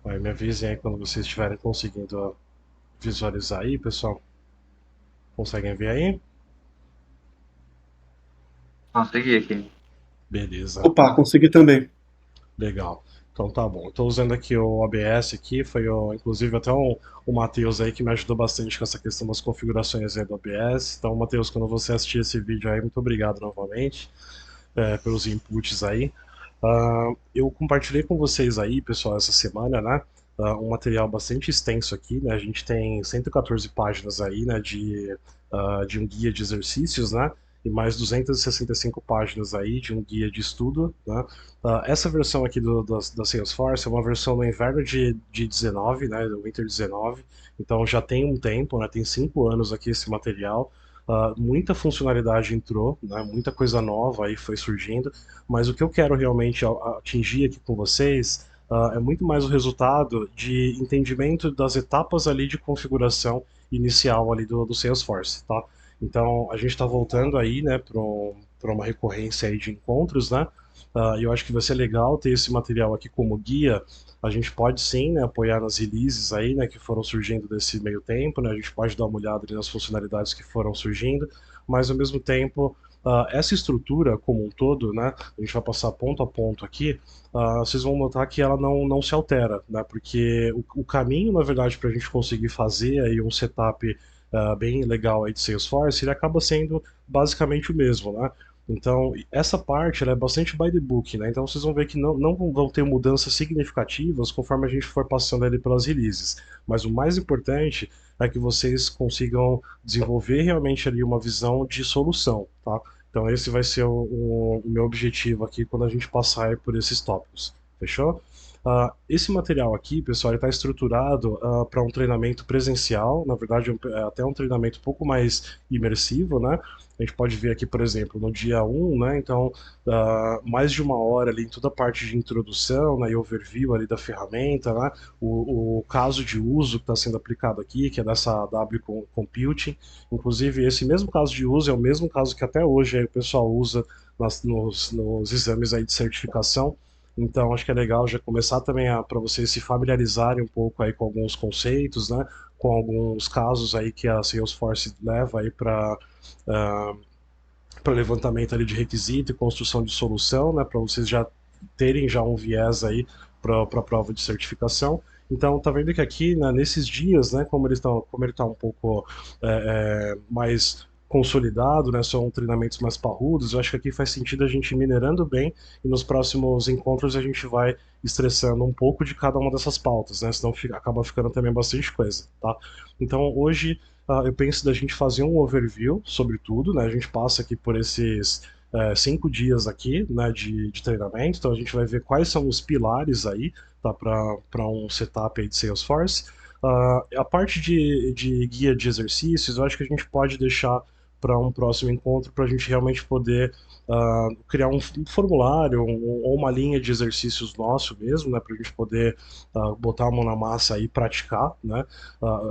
Aí me avisem aí quando vocês estiverem conseguindo visualizar aí, pessoal. Conseguem ver aí? Consegui aqui. Beleza, Opa, consegui também. legal. Então tá bom. Estou usando aqui o OBS aqui, inclusive até o Matheus aí que me ajudou bastante com essa questão das configurações aí do OBS. Então, Matheus, quando você assistir esse vídeo aí, muito obrigado novamente pelos inputs aí. Eu compartilhei com vocês aí, pessoal, essa semana, né? Um material bastante extenso aqui, né? A gente tem 114 páginas aí, né? De um guia de exercícios, né? E mais 265 páginas aí de um guia de estudo, né? Essa versão aqui da Salesforce é uma versão no inverno de 19, né? Do Winter 19. Então já tem um tempo, né? Tem 5 anos aqui esse material. Muita funcionalidade entrou, né? Muita coisa nova aí foi surgindo. Mas o que eu quero realmente atingir aqui com vocês é muito mais o resultado de entendimento das etapas ali de configuração inicial ali do Salesforce, tá? Então a gente está voltando aí, né, para uma recorrência aí de encontros, né? E eu acho que vai ser legal ter esse material aqui como guia. A gente pode sim, né, apoiar nas releases aí, né, que foram surgindo desse meio tempo, né? A gente pode dar uma olhada ali nas funcionalidades que foram surgindo, mas ao mesmo tempo essa estrutura como um todo, né, a gente vai passar ponto a ponto aqui, vocês vão notar que ela não se altera, né, porque o caminho, na verdade, para a gente conseguir fazer aí um setup bem legal aí de Salesforce, ele acaba sendo basicamente o mesmo, né? Então, essa parte ela é bastante by the book, né? Então, vocês vão ver que não vão ter mudanças significativas conforme a gente for passando ali pelas releases. Mas o mais importante é que vocês consigam desenvolver realmente ali uma visão de solução, tá? Então esse vai ser o meu objetivo aqui quando a gente passar por esses tópicos. Fechou? Esse material aqui, pessoal, está estruturado para um treinamento presencial, na verdade é até um treinamento um pouco mais imersivo, né? A gente pode ver aqui, por exemplo, no dia 1, né? Então, mais de 1 hora ali em toda a parte de introdução, né, e overview ali da ferramenta, né? O caso de uso que está sendo aplicado aqui, que é dessa W Computing. Inclusive, esse mesmo caso de uso é o mesmo caso que até hoje aí o pessoal usa nos exames aí de certificação. Então, acho que é legal já começar também para vocês se familiarizarem um pouco aí com alguns conceitos, né? Com alguns casos aí que a Salesforce leva aí para levantamento ali de requisito e construção de solução, né? Para vocês já terem já um viés aí para a prova de certificação. Então, tá vendo que aqui, né, nesses dias, né, como ele tá um pouco mais consolidado, né, são treinamentos mais parrudos, eu acho que aqui faz sentido a gente ir minerando bem e nos próximos encontros a gente vai estressando um pouco de cada uma dessas pautas, né, senão acaba ficando também bastante coisa, tá? Então, hoje eu penso da gente fazer um overview sobre tudo, né, a gente passa aqui por esses 5 dias aqui, né, de treinamento, então a gente vai ver quais são os pilares aí, tá, para um setup aí de Salesforce. A parte de guia de exercícios, eu acho que a gente pode deixar para um próximo encontro para a gente realmente poder criar um formulário ou uma linha de exercícios nosso mesmo, né, para a gente poder botar a mão na massa aí e praticar, né.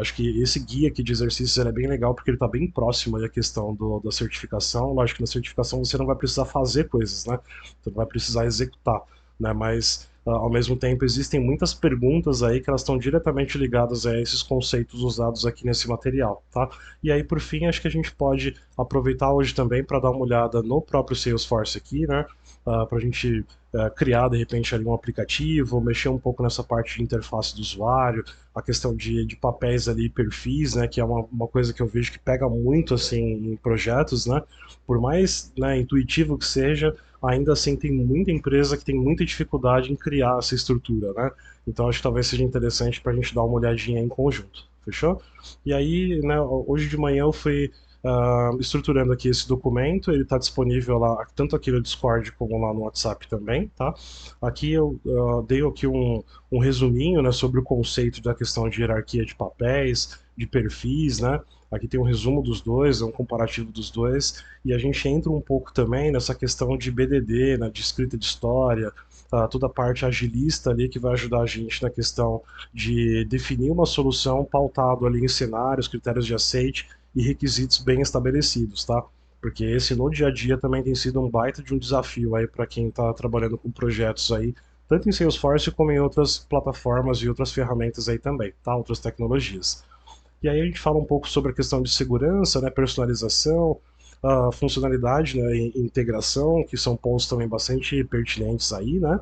Acho que esse guia aqui de exercícios ele é bem legal porque ele está bem próximo aí à questão da certificação. Lógico que na certificação você não vai precisar fazer coisas, né? Você não vai precisar executar, né? Mas ao mesmo tempo existem muitas perguntas aí que elas estão diretamente ligadas a esses conceitos usados aqui nesse material, tá? E aí por fim acho que a gente pode aproveitar hoje também para dar uma olhada no próprio Salesforce aqui, né? Para a gente criar de repente ali um aplicativo, mexer um pouco nessa parte de interface do usuário, a questão de papéis ali, perfis, né, que é uma coisa que eu vejo que pega muito assim em projetos, né, por mais, né, intuitivo que seja, ainda assim tem muita empresa que tem muita dificuldade em criar essa estrutura, né, então acho que talvez seja interessante para a gente dar uma olhadinha em conjunto, fechou? E aí, né, hoje de manhã eu fui estruturando aqui esse documento, ele está disponível lá, tanto aqui no Discord como lá no WhatsApp também, tá? Aqui eu dei aqui um resuminho, né, sobre o conceito da questão de hierarquia de papéis, de perfis, né? Aqui tem um resumo dos dois, um comparativo dos dois, e a gente entra um pouco também nessa questão de BDD, né, de escrita de história, toda a parte agilista ali que vai ajudar a gente na questão de definir uma solução pautado ali em cenários, critérios de aceite e requisitos bem estabelecidos, tá? Porque esse no dia a dia também tem sido um baita de um desafio aí para quem está trabalhando com projetos aí tanto em Salesforce como em outras plataformas e outras ferramentas aí também, tá? Outras tecnologias. E aí a gente fala um pouco sobre a questão de segurança, né, personalização, funcionalidade, né, e integração, que são pontos também bastante pertinentes aí, né?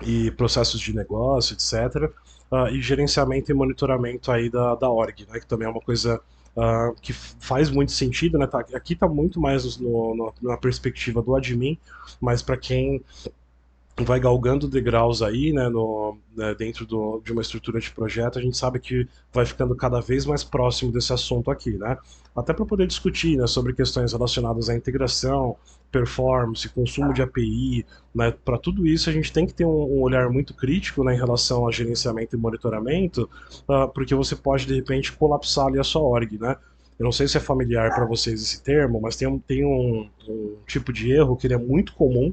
E processos de negócio, etc. E gerenciamento e monitoramento aí da org, né, que também é uma coisa que faz muito sentido, né? Aqui está muito mais na perspectiva do admin, mas para quem vai galgando degraus aí, né, dentro de uma estrutura de projeto, a gente sabe que vai ficando cada vez mais próximo desse assunto aqui, né? Até para poder discutir, né, sobre questões relacionadas à integração, performance, consumo de API, né? Para tudo isso a gente tem que ter um olhar muito crítico, né, em relação a gerenciamento e monitoramento, porque você pode de repente colapsar ali a sua org, né? Eu não sei se é familiar para vocês esse termo, mas tem um tipo de erro que ele é muito comum,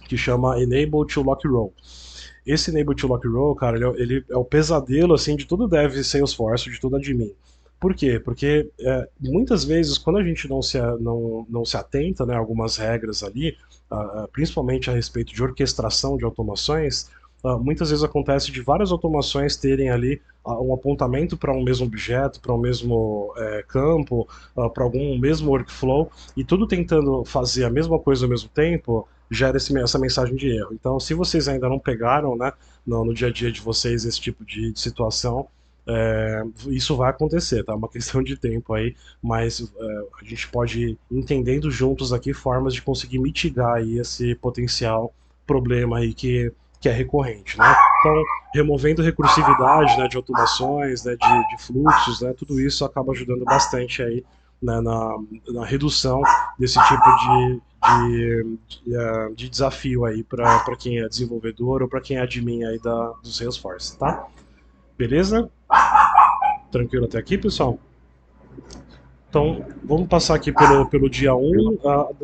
que chama Enable to Lock Roll. Esse Enable to Lock Roll, cara, ele é o pesadelo assim de todo dev Salesforce, de todo admin. Por quê? Porque muitas vezes, quando a gente não se atenta, né, a algumas regras ali, principalmente a respeito de orquestração de automações, muitas vezes acontece de várias automações terem ali um apontamento para um mesmo objeto, para um mesmo campo, para algum mesmo workflow, e tudo tentando fazer a mesma coisa ao mesmo tempo, gera essa mensagem de erro. Então, se vocês ainda não pegaram, né, no dia a dia de vocês esse tipo de situação, isso vai acontecer, tá? É uma questão de tempo aí, mas a gente pode ir entendendo juntos aqui formas de conseguir mitigar aí esse potencial problema aí que é recorrente, né? Então, removendo recursividade, né, de automações, né, de fluxos, né, tudo isso acaba ajudando bastante aí, né, na redução desse tipo de desafio aí para quem é desenvolvedor ou para quem é admin aí do Salesforce, tá? Beleza? Tranquilo até aqui, pessoal? Então, vamos passar aqui pelo dia 1,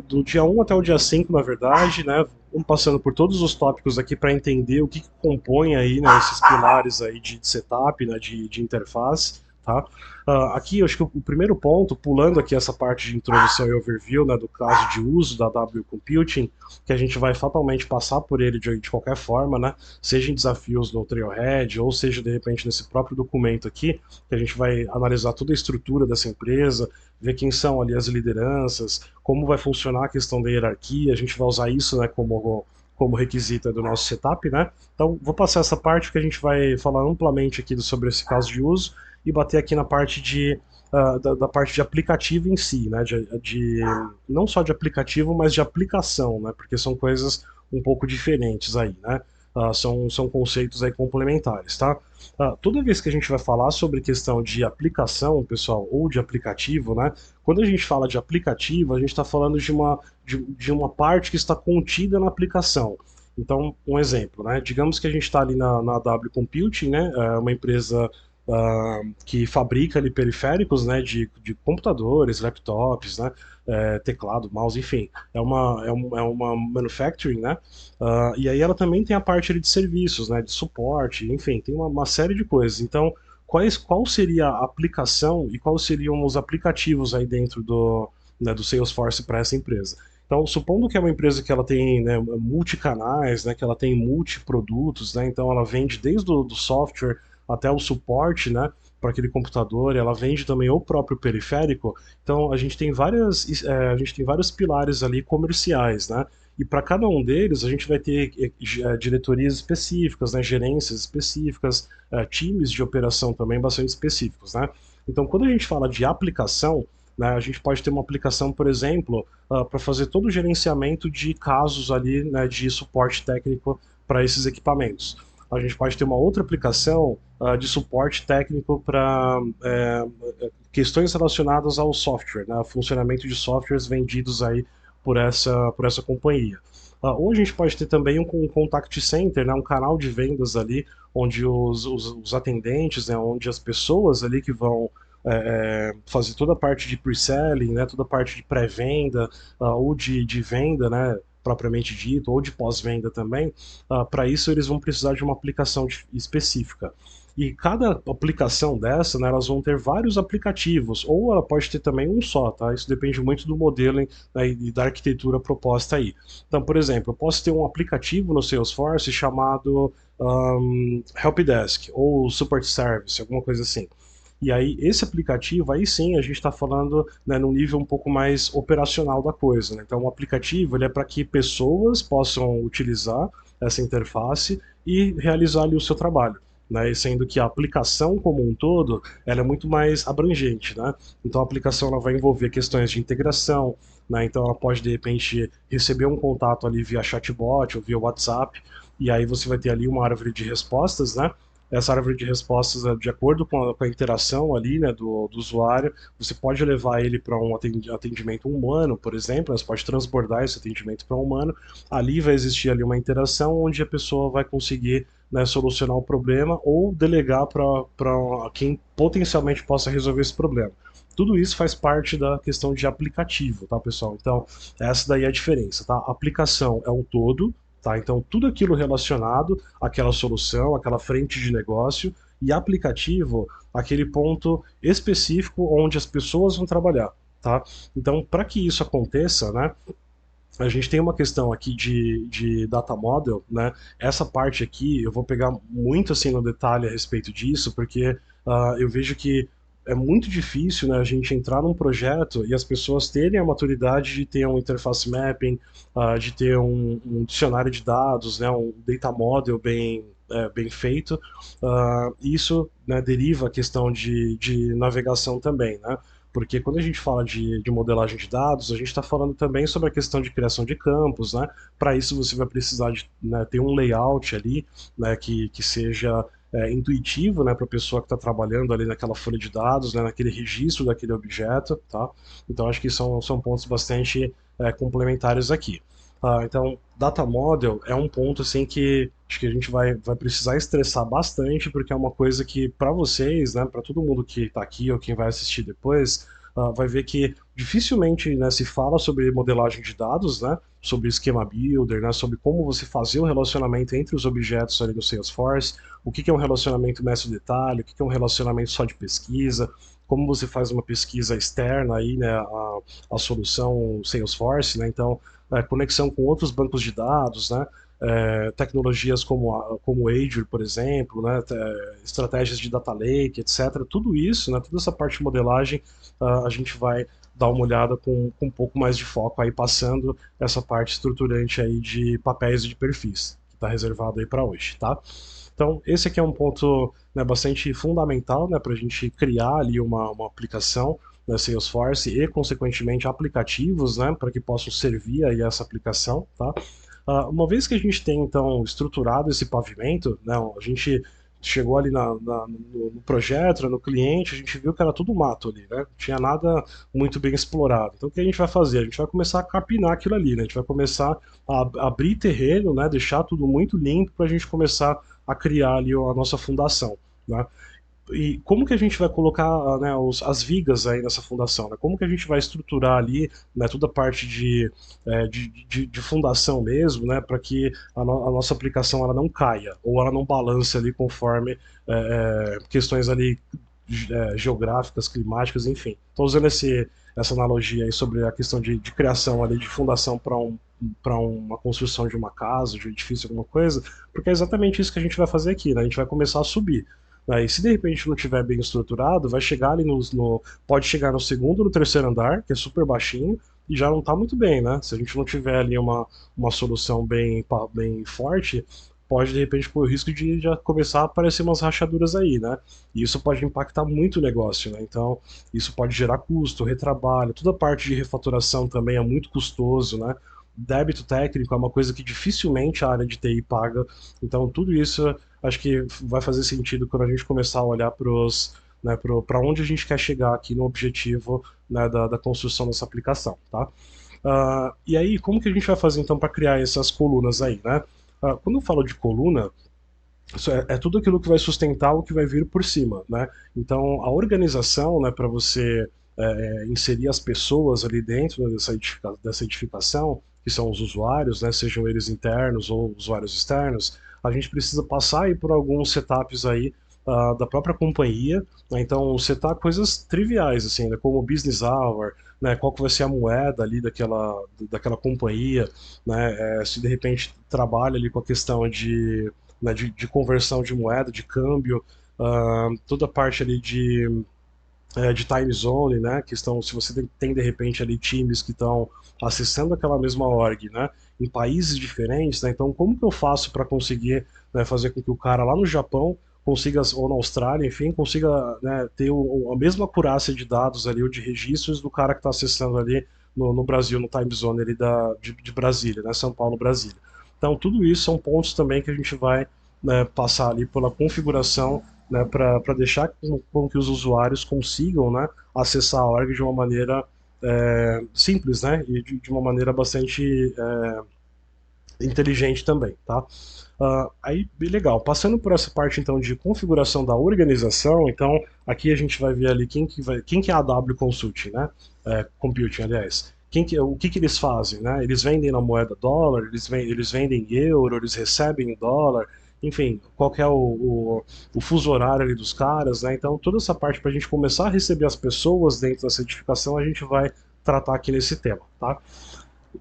do dia 1 até o dia 5, na verdade, né? Vamos passando por todos os tópicos aqui para entender o que compõe aí, né, esses pilares aí de setup, né, de interface, tá? Aqui, eu acho que o primeiro ponto, pulando aqui essa parte de introdução e overview, né, do caso de uso da W Computing, que a gente vai fatalmente passar por ele de qualquer forma, né? Seja em desafios no Trailhead, ou seja, de repente, nesse próprio documento aqui, que a gente vai analisar toda a estrutura dessa empresa, ver quem são ali as lideranças, como vai funcionar a questão da hierarquia, a gente vai usar isso, né, como requisito do nosso setup, né? Então, vou passar essa parte que a gente vai falar amplamente aqui sobre esse caso de uso e bater aqui na parte da parte de aplicativo em si, né? Não só de aplicativo, mas de aplicação, né? Porque são coisas um pouco diferentes aí, né? São conceitos aí complementares, tá? Toda vez que a gente vai falar sobre questão de aplicação, pessoal, ou de aplicativo, né? Quando a gente fala de aplicativo, a gente está falando de uma parte que está contida na aplicação. Então, um exemplo, né? Digamos que a gente está ali na W Computing, né? É uma empresa que fabrica ali periféricos, né? De computadores, laptops, né? Teclado, mouse, enfim. É uma manufacturing, né? E aí ela também tem a parte ali de serviços, né? De suporte, enfim, tem uma série de coisas. Então, qual seria a aplicação e quais seriam os aplicativos aí dentro né, do Salesforce para essa empresa? Então, supondo que é uma empresa que ela tem, né, multicanais, né, que ela tem multiprodutos, né, então ela vende desde o do software até o suporte, né, para aquele computador, ela vende também o próprio periférico. Então, a gente tem vários pilares ali comerciais, né? E para cada um deles, a gente vai ter diretorias específicas, né, gerências específicas, times de operação também bastante específicos, né? Então, quando a gente fala de aplicação, né, a gente pode ter uma aplicação, por exemplo, para fazer todo o gerenciamento de casos ali, né, de suporte técnico para esses equipamentos. A gente pode ter uma outra aplicação de suporte técnico para questões relacionadas ao software, né, funcionamento de softwares vendidos aí por essa companhia. Ou a gente pode ter também um contact center, né, um canal de vendas ali, onde os atendentes, né, onde as pessoas ali que vão fazer toda a parte de pre-selling, né, toda a parte de pré-venda ou de venda, né, propriamente dito, ou de pós-venda também, para isso eles vão precisar de uma aplicação específica. E cada aplicação dessa, né, elas vão ter vários aplicativos, ou ela pode ter também um só, tá? Isso depende muito do modelo, né, e da arquitetura proposta aí. Então, por exemplo, eu posso ter um aplicativo no Salesforce chamado Helpdesk ou Support Service, alguma coisa assim. E aí, esse aplicativo, aí sim, a gente está falando, né, num nível um pouco mais operacional da coisa, né? Então, o aplicativo ele é para que pessoas possam utilizar essa interface e realizar ali o seu trabalho. Né, e sendo que a aplicação como um todo ela é muito mais abrangente, né? Então a aplicação ela vai envolver questões de integração, né? Então ela pode de repente receber um contato ali via chatbot ou via WhatsApp, e aí você vai ter ali uma árvore de respostas, né? Essa árvore de respostas, de acordo com a interação ali, né, do usuário, você pode levar ele para um atendimento humano, por exemplo, você pode transbordar esse atendimento para um humano, ali vai existir ali uma interação onde a pessoa vai conseguir, né, solucionar o problema ou delegar para quem potencialmente possa resolver esse problema. Tudo isso faz parte da questão de aplicativo, tá, pessoal? Então, essa daí é a diferença, tá? A aplicação é um todo, tá? Então, tudo aquilo relacionado àquela solução, àquela frente de negócio, e aplicativo, aquele ponto específico onde as pessoas vão trabalhar, tá? Então, para que isso aconteça, né, a gente tem uma questão aqui de data model, né? Essa parte aqui eu vou pegar muito assim no detalhe a respeito disso, porque eu vejo que é muito difícil, né, a gente entrar num projeto e as pessoas terem a maturidade de ter um interface mapping, de ter um dicionário de dados, né, um data model bem feito. Isso, né, deriva a questão de navegação também, né? Porque quando a gente fala de modelagem de dados, a gente está falando também sobre a questão de criação de campos, né? Para isso você vai precisar de, né, ter um layout ali, né, que seja intuitivo, né, para a pessoa que está trabalhando ali naquela folha de dados, né, naquele registro daquele objeto, tá? Então acho que são pontos bastante complementares aqui. Então, data model é um ponto assim que acho que a gente vai precisar estressar bastante, porque é uma coisa que para vocês, né, para todo mundo que está aqui ou quem vai assistir depois, vai ver que dificilmente, né, se fala sobre modelagem de dados, né, sobre esquema builder, né, sobre como você fazer o relacionamento entre os objetos ali no Salesforce, o que é um relacionamento mestre-detalhe, o que é um relacionamento só de pesquisa, como você faz uma pesquisa externa aí, né, a solução Salesforce, né, então conexão com outros bancos de dados, né, tecnologias como Azure, por exemplo, né, estratégias de data lake, etc. Tudo isso, né, toda essa parte de modelagem, a gente vai dar uma olhada com um pouco mais de foco aí, passando essa parte estruturante aí de papéis e de perfis, que está reservado aí para hoje, tá? Então, esse aqui é um ponto, né, bastante fundamental, né, para a gente criar ali uma aplicação na Salesforce e, consequentemente, aplicativos, né, para que possam servir aí essa aplicação, tá? Uma vez que a gente tem, então, estruturado esse pavimento, né, a gente chegou ali no projeto, no cliente, a gente viu que era tudo mato ali, né? Não tinha nada muito bem explorado. Então, o que a gente vai fazer? A gente vai começar a capinar aquilo ali, né? A gente vai começar a abrir terreno, né? Deixar tudo muito limpo para a gente começar a criar ali a nossa fundação, né? E como que a gente vai colocar, né, as vigas aí nessa fundação, né? Como que a gente vai estruturar ali, né, toda a parte de fundação mesmo, né, para que a nossa aplicação ela não caia ou ela não balance ali conforme questões ali geográficas, climáticas, enfim. Estou usando essa analogia aí sobre a questão de criação ali de fundação para uma construção de uma casa, de um edifício, alguma coisa, porque é exatamente isso que a gente vai fazer aqui, né? A gente vai começar a subir. Aí, se de repente não tiver bem estruturado, vai chegar ali pode chegar no segundo, no terceiro andar, que é super baixinho, e já não está muito bem, né? Se a gente não tiver ali uma solução bem forte, pode de repente correr o risco de já começar a aparecer umas rachaduras aí, né? E isso pode impactar muito o negócio, né? Então, isso pode gerar custo, retrabalho, toda a parte de refatoração também é muito custoso, né? Débito técnico é uma coisa que dificilmente a área de TI paga, então tudo isso acho que vai fazer sentido quando a gente começar a olhar para onde a gente quer chegar aqui no objetivo, né, da construção dessa aplicação, tá? E aí, como que a gente vai fazer então para criar essas colunas aí, né? Quando eu falo de coluna, isso é tudo aquilo que vai sustentar o que vai vir por cima, né? Então, a organização, né, para você inserir as pessoas ali dentro, né, dessa edificação, que são os usuários, né, sejam eles internos ou usuários externos, a gente precisa passar aí por alguns setups aí, da própria companhia, né? Então, setar coisas triviais, assim, né? Como o business hour, né? Qual que vai ser a moeda ali daquela companhia, né? Se de repente trabalha ali com a questão de conversão de moeda, de câmbio, toda a parte ali de time zone, né? Questão, se você tem de repente ali times que estão acessando aquela mesma org, né? Em países diferentes, né? Então, como que eu faço para conseguir, né, fazer com que o cara lá no Japão consiga, ou na Austrália, enfim, consiga, né, ter a mesma acurácia de dados ali, ou de registros do cara que está acessando ali no Brasil, no time zone ali de Brasília, né? São Paulo, Brasília. Então, tudo isso são pontos também que a gente vai, né, passar ali pela configuração, né, para deixar com que os usuários consigam, né, acessar a org de uma maneira simples, né, e de uma maneira bastante inteligente também, tá? Aí, legal. Passando por essa parte então de configuração da organização, então aqui a gente vai ver ali quem que é a AW Consulting, né? Computing, aliás. O que eles fazem, né? Eles vendem na moeda dólar, eles vendem em euro, eles recebem em dólar, enfim, qual que é o fuso horário ali dos caras, né? Então toda essa parte para a gente começar a receber as pessoas dentro da certificação, a gente vai tratar aqui nesse tema, tá?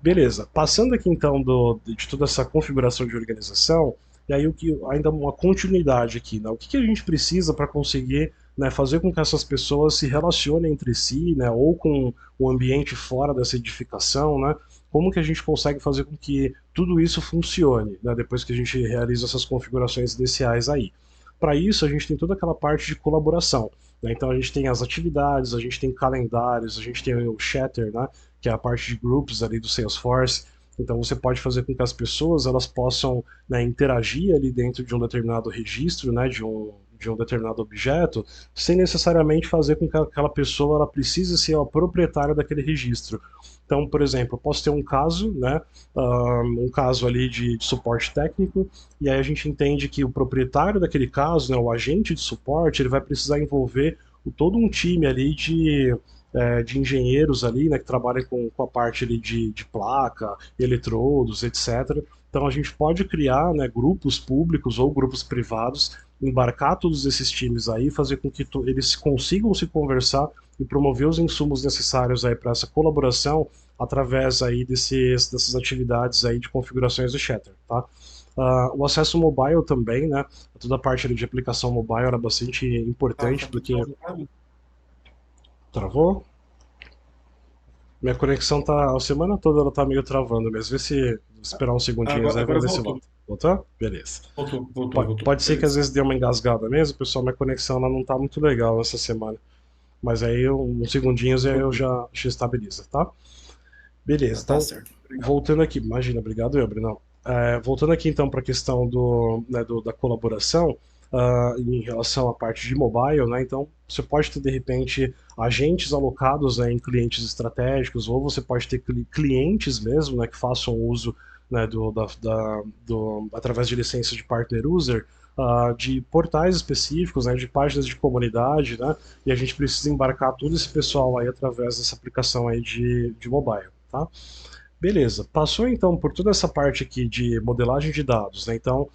Beleza. Passando aqui então de toda essa configuração de organização, e aí ainda uma continuidade aqui, né? O que a gente precisa para conseguir, né, fazer com que essas pessoas se relacionem entre si, né, ou com o ambiente fora dessa edificação, né? Como que a gente consegue fazer com que tudo isso funcione, né, depois que a gente realiza essas configurações iniciais aí? Para isso, a gente tem toda aquela parte de colaboração, né? Então a gente tem as atividades, a gente tem calendários, a gente tem o chatter, né, que é a parte de groups ali do Salesforce. Então você pode fazer com que as pessoas elas possam, né, interagir ali dentro de um determinado registro, né, de um determinado objeto, sem necessariamente fazer com que aquela pessoa ela precise ser a proprietária daquele registro. Então, por exemplo, eu posso ter um caso, né, um caso ali de suporte técnico, e aí a gente entende que o proprietário daquele caso, né, o agente de suporte, ele vai precisar envolver todo um time ali de engenheiros ali, né, que trabalham com a parte ali de placa, eletrodos, etc. Então a gente pode criar, né, grupos públicos ou grupos privados, embarcar todos esses times aí, fazer com que eles consigam se conversar e promover os insumos necessários aí para essa colaboração através aí dessas atividades aí de configurações do Shatter, tá? O acesso mobile também, né? Toda a parte ali de aplicação mobile era bastante importante, Rafa, tu porque travou pra mim. travou. Minha conexão tá. A semana toda ela tá meio travando mesmo. Vê se esperar uns segundinhos aí, Agora vamos ver se voltou. volta. Voltou? Beleza. Voltou. Pode ser que às Beleza. vezes dê uma engasgada mesmo, pessoal. Minha conexão ela não tá muito legal essa semana. Mas aí, uns segundinhos aí eu Tranquilo. já estabiliza, tá? Beleza. Tá Então, certo. Obrigado. voltando aqui. Imagina, obrigado eu, Brunão. Voltando aqui então para a questão né, da colaboração, em relação à parte de mobile, né? Então, você pode ter de repente agentes alocados, né, em clientes estratégicos, ou você pode ter clientes mesmo, né, que façam uso, né, através de licença de partner user, de portais específicos, né, de páginas de comunidade, né? E a gente precisa embarcar todo esse pessoal aí através dessa aplicação aí de mobile, tá? Beleza, passou então por toda essa parte aqui de modelagem de dados, né? Então,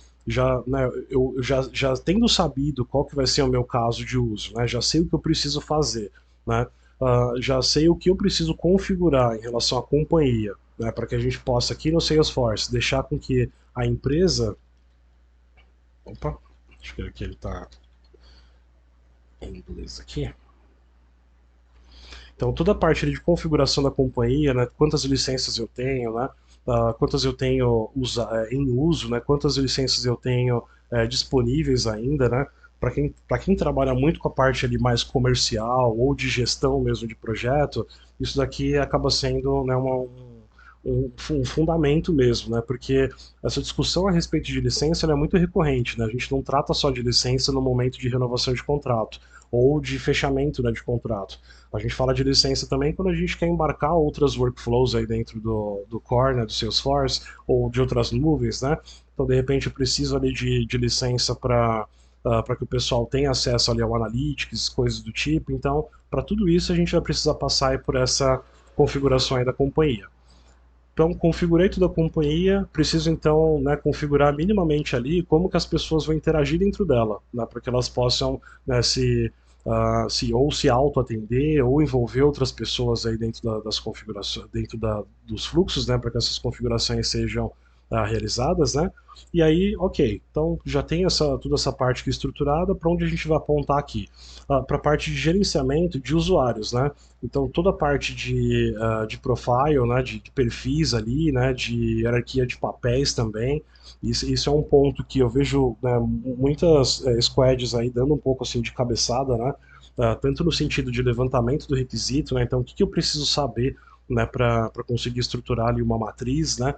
né, eu já tendo sabido qual que vai ser o meu caso de uso, né? Já sei o que eu preciso fazer, né? Já sei o que eu preciso configurar em relação à companhia, né? Para que a gente possa aqui no Salesforce deixar com que a empresa, opa, acho que aqui ele está em inglês aqui. Então, toda a parte de configuração da companhia, né, quantas licenças eu tenho, né, quantas eu tenho em uso, né, quantas licenças eu tenho disponíveis ainda, né, para quem trabalha muito com a parte ali mais comercial ou de gestão mesmo de projeto, isso daqui acaba sendo, né, um fundamento mesmo, né, porque essa discussão a respeito de licença ela é muito recorrente, né, a gente não trata só de licença no momento de renovação de contrato ou de fechamento, né, de contrato. A gente fala de licença também quando a gente quer embarcar outras workflows aí dentro do core, né, do Salesforce, ou de outras nuvens, né? Então, de repente, eu preciso ali de licença para que o pessoal tenha acesso ali ao Analytics, coisas do tipo. Então, para tudo isso, a gente vai precisar passar aí por essa configuração aí da companhia. Então, configurei toda a companhia, preciso então, né, configurar minimamente ali como que as pessoas vão interagir dentro dela, né, para que elas possam, né, se auto-atender ou envolver outras pessoas aí dentro das configurações, dentro dos fluxos, né, para que essas configurações sejam realizadas, né? E aí, ok, então já tem toda essa parte aqui estruturada, para onde a gente vai apontar aqui? Para a parte de gerenciamento de usuários, né? Então toda a parte de profile, né, de perfis ali, né, de hierarquia de papéis também, isso é um ponto que eu vejo, né, muitas squads aí dando um pouco assim de cabeçada, né, tanto no sentido de levantamento do requisito, né, então o que, que eu preciso saber, né, para conseguir estruturar ali uma matriz, né,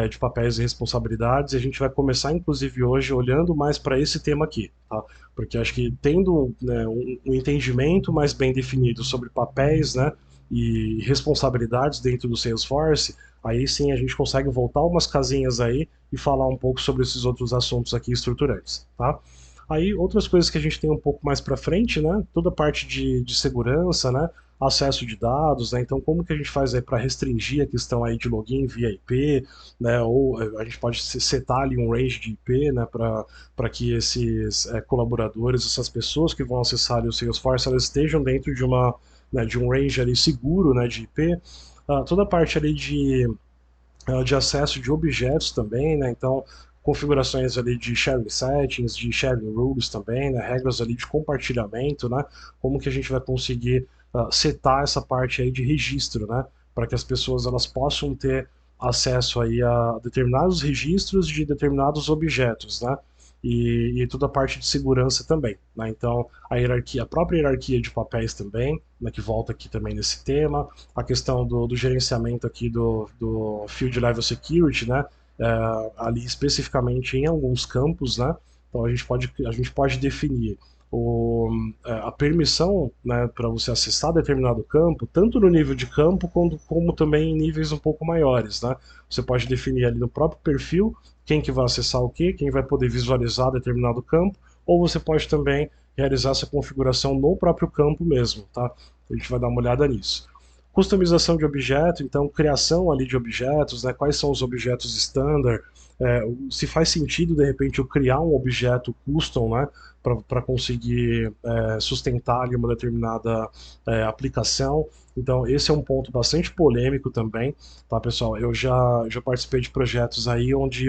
de papéis e responsabilidades, e a gente vai começar inclusive hoje olhando mais para esse tema aqui, tá? Porque acho que tendo, né, um entendimento mais bem definido sobre papéis, né, e responsabilidades dentro do Salesforce, aí sim a gente consegue voltar umas casinhas aí e falar um pouco sobre esses outros assuntos aqui estruturantes, tá? Aí outras coisas que a gente tem um pouco mais para frente, né? Toda a parte de segurança, né? Acesso de dados, né? Então como que a gente faz aí para restringir a questão aí de login via IP, né? Ou a gente pode setar ali um range de IP, né? Para que esses colaboradores, essas pessoas que vão acessar o Salesforce, elas estejam dentro de né, de um range ali seguro, né? De IP. Toda a parte ali de acesso de objetos também, né? Então, configurações ali de sharing settings, de sharing rules também, né? Regras ali de compartilhamento, né? Como que a gente vai conseguir setar essa parte aí de registro, né? Para que as pessoas elas possam ter acesso aí a determinados registros de determinados objetos, né? E toda a parte de segurança também, né? Então, a própria hierarquia de papéis também, né, que volta aqui também nesse tema, a questão do gerenciamento aqui do Field Level Security, né? Ali especificamente em alguns campos, né? Então a gente pode definir a permissão, né, para você acessar determinado campo, tanto no nível de campo como também em níveis um pouco maiores, né? Você pode definir ali no próprio perfil quem que vai acessar o quê, quem vai poder visualizar determinado campo, ou você pode também realizar essa configuração no próprio campo mesmo, tá? A gente vai dar uma olhada nisso. Customização de objeto, então criação ali de objetos, né? Quais são os objetos standard, se faz sentido de repente eu criar um objeto custom, né? Para conseguir sustentar ali uma determinada aplicação. Então esse é um ponto bastante polêmico também, tá pessoal? Eu já participei de projetos aí onde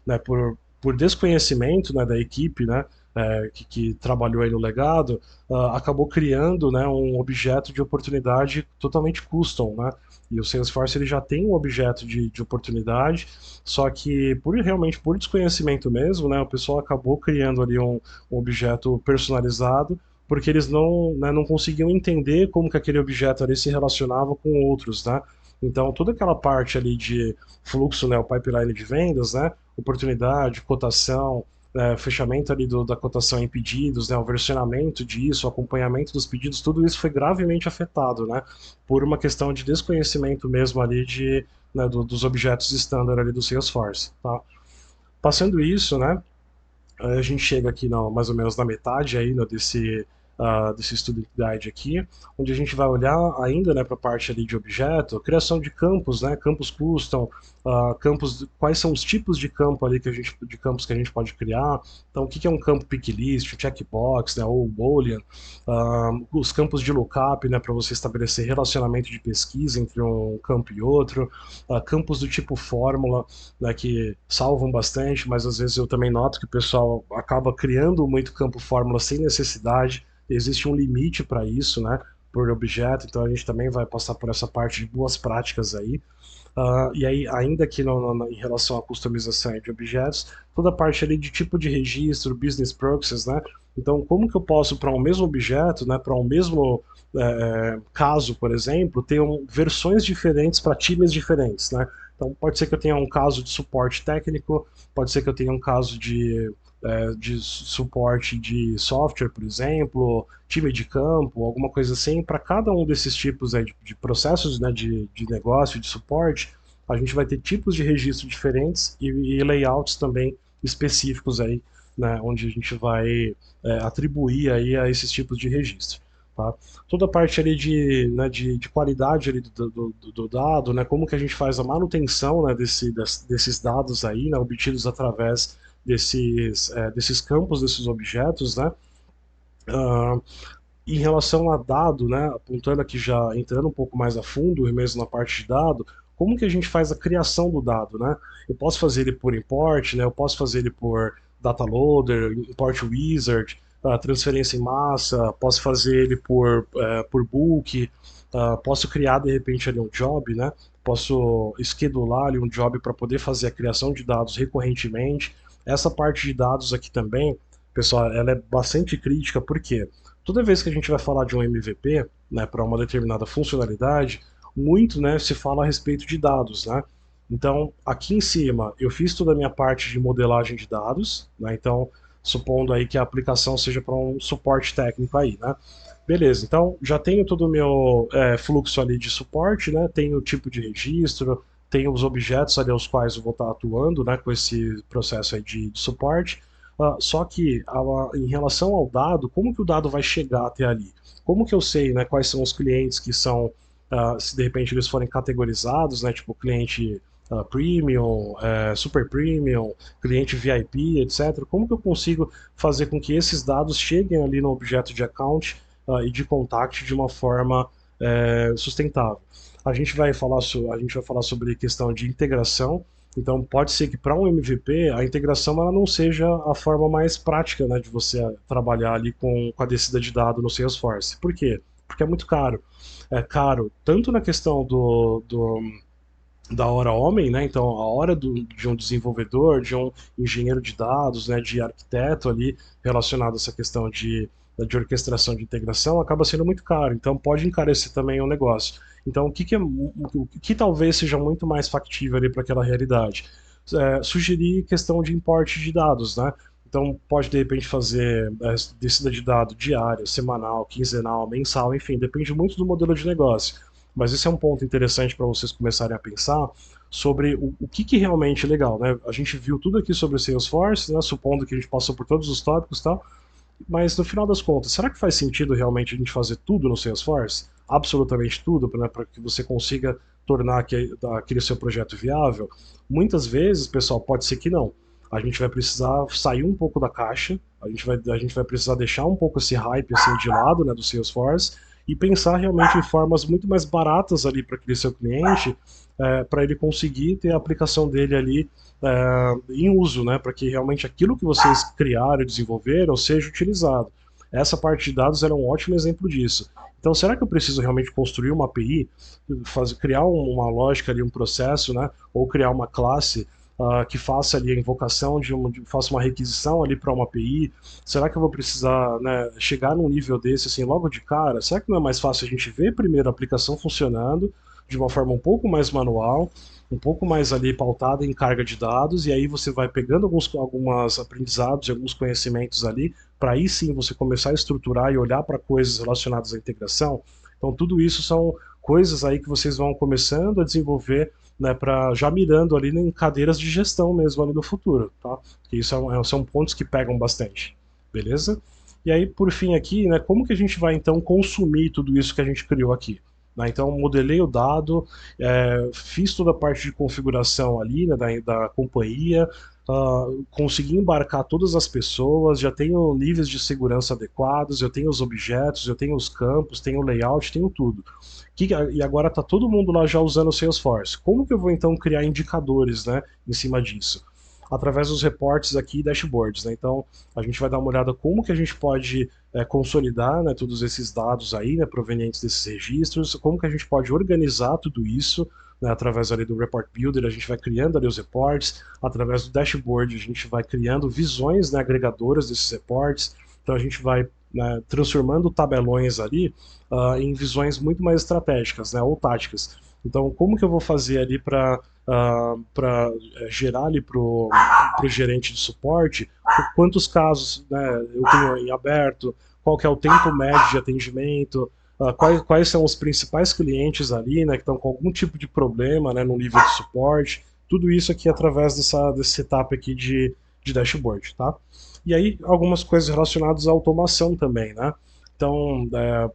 né, por desconhecimento, né, da equipe, né, que trabalhou aí no legado, acabou criando, né, um objeto de oportunidade totalmente custom, né? E o Salesforce ele já tem um objeto de oportunidade, só que realmente por desconhecimento mesmo, né, o pessoal acabou criando ali um objeto personalizado, porque eles né, não conseguiam entender como que aquele objeto ali se relacionava com outros, né? Então toda aquela parte ali de fluxo, né, o pipeline de vendas, né, oportunidade, cotação, fechamento ali da cotação em pedidos, né, o versionamento disso, o acompanhamento dos pedidos, tudo isso foi gravemente afetado, né, por uma questão de desconhecimento mesmo ali né, dos objetos standard ali do Salesforce, tá? Passando isso, né, a gente chega aqui mais ou menos na metade aí, né, desse Student Guide aqui, onde a gente vai olhar ainda, né, para a parte ali de objeto, criação de campos, né, campos custom, quais são os tipos de campo ali de campos que a gente pode criar. Então, o que é um campo pick list, checkbox, né, ou boolean, os campos de lookup, né, para você estabelecer relacionamento de pesquisa entre um campo e outro, campos do tipo fórmula, né, que salvam bastante, mas às vezes eu também noto que o pessoal acaba criando muito campo fórmula sem necessidade. Existe um limite para isso, né, por objeto, então a gente também vai passar por essa parte de boas práticas aí. E aí, ainda que em relação à customização de objetos, toda a parte ali de tipo de registro, business process, né? Então, como que eu posso, para um mesmo objeto, né, para um mesmo caso, por exemplo, ter versões diferentes para times diferentes, né? Então, pode ser que eu tenha um caso de suporte técnico, pode ser que eu tenha um caso de suporte de software, por exemplo, time de campo, alguma coisa assim. Para cada um desses tipos aí de processos, né, de negócio, de suporte, a gente vai ter tipos de registro diferentes e layouts também específicos aí, né, onde a gente vai atribuir aí a esses tipos de registro. tá? Toda a parte ali né, de qualidade ali do dado, né, como que a gente faz a manutenção, né, desses dados aí, né, obtidos através desses campos, desses objetos, né? Uh, Em relação a dado, né, apontando aqui já entrando um pouco mais a fundo, mesmo na parte de dado, como que a gente faz a criação do dado, né? Eu posso fazer ele por import, né? Eu posso fazer ele por data loader, import wizard, transferência em massa, posso fazer ele por bulk, posso criar de repente ali um job, né? Posso schedular ali um job para poder fazer a criação de dados recorrentemente. Essa parte de dados aqui também, pessoal, ela é bastante crítica, por quê? Toda vez que a gente vai falar de um MVP, né, para uma determinada funcionalidade, muito, né, se fala a respeito de dados, né? Então, aqui em cima, eu fiz toda a minha parte de modelagem de dados, né? Então, supondo aí que a aplicação seja para um suporte técnico aí, né? Beleza, então já tenho todo o meu fluxo ali de suporte, né? Tenho o tipo de registro, tenho os objetos ali aos quais eu vou estar atuando, né, com esse processo aí de suporte. Só que em relação ao dado, como que o dado vai chegar até ali? Como que eu sei, né, quais são os clientes que são, se de repente eles forem categorizados, né, tipo cliente premium, super premium, cliente VIP, etc. Como que eu consigo fazer com que esses dados cheguem ali no objeto de account e de contact de uma forma sustentável? A gente vai falar sobre questão de integração. Então pode ser que para um MVP a integração ela não seja a forma mais prática, né, de você trabalhar ali com a descida de dado no Salesforce. Por quê? Porque é muito caro. É caro tanto na questão da hora homem, né? Então a hora de um desenvolvedor, de um engenheiro de dados, né, de arquiteto ali relacionado a essa questão de orquestração de integração acaba sendo muito caro. Então pode encarecer também o negócio. Então o que talvez seja muito mais factível ali para aquela realidade? Sugerir questão de importe de dados, né? Então pode de repente fazer descida de dado diária, semanal, quinzenal, mensal, enfim, depende muito do modelo de negócio. Mas esse é um ponto interessante para vocês começarem a pensar sobre o que realmente é legal, né? A gente viu tudo aqui sobre o Salesforce, né? Supondo que a gente passou por todos os tópicos e tal, mas no final das contas, será que faz sentido realmente a gente fazer tudo no Salesforce? Absolutamente tudo, né, para que você consiga tornar aquele seu projeto viável? Muitas vezes, pessoal, pode ser que não. A gente vai precisar sair um pouco da caixa, a gente vai precisar deixar um pouco esse hype assim de lado, né, do Salesforce e pensar realmente em formas muito mais baratas ali para aquele seu cliente, para ele conseguir ter a aplicação dele ali em uso, né, para que realmente aquilo que vocês criaram e desenvolveram seja utilizado. Essa parte de dados era um ótimo exemplo disso. Então, será que eu preciso realmente construir uma API, criar uma lógica ali, um processo, né, ou criar uma classe que faça ali a invocação faça uma requisição ali para uma API? Será que eu vou precisar, né, chegar num nível desse assim logo de cara? Será que não é mais fácil a gente ver primeiro a aplicação funcionando de uma forma um pouco mais manual, um pouco mais ali pautada em carga de dados, e aí você vai pegando algumas aprendizados e alguns conhecimentos ali, para aí sim você começar a estruturar e olhar para coisas relacionadas à integração. Então tudo isso são coisas aí que vocês vão começando a desenvolver, né, para já mirando ali em cadeiras de gestão mesmo ali no futuro, tá? Que isso são pontos que pegam bastante, beleza? E aí, por fim aqui, né, como que a gente vai então consumir tudo isso que a gente criou aqui? Né? Então, modelei o dado, fiz toda a parte de configuração ali, né, da companhia, consegui embarcar todas as pessoas, já tenho níveis de segurança adequados, eu tenho os objetos, eu tenho os campos, tenho o layout, tenho tudo. E agora está todo mundo lá já usando o Salesforce. Como que eu vou então criar indicadores, né, em cima disso? Através dos reportes aqui e dashboards, né? Então a gente vai dar uma olhada como que a gente pode consolidar, né, todos esses dados aí, né, provenientes desses registros, como que a gente pode organizar tudo isso, né, através ali do Report Builder, a gente vai criando ali os reports, através do dashboard a gente vai criando visões, né, agregadoras desses reports, então a gente vai, né, transformando tabelões ali em visões muito mais estratégicas, né, ou táticas. Então, como que eu vou fazer ali para gerar ali para o gerente de suporte quantos casos, né, eu tenho em aberto, qual que é o tempo médio de atendimento, quais são os principais clientes ali, né, que estão com algum tipo de problema, né, no nível de suporte, tudo isso aqui através desse setup aqui de dashboard, tá? E aí algumas coisas relacionadas à automação também, né? Então,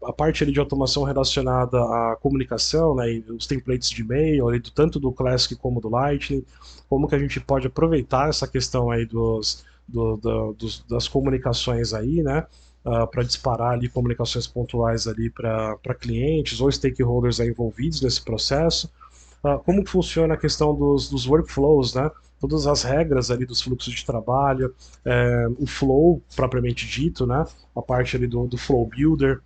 a parte ali de automação relacionada à comunicação, né, e os templates de e-mail, ali, tanto do Classic como do Lightning, como que a gente pode aproveitar essa questão aí das comunicações aí, né, para disparar ali comunicações pontuais ali para clientes ou stakeholders aí envolvidos nesse processo. Como que funciona a questão dos workflows, né? Todas as regras ali dos fluxos de trabalho, o flow propriamente dito, né? A parte ali do flow builder,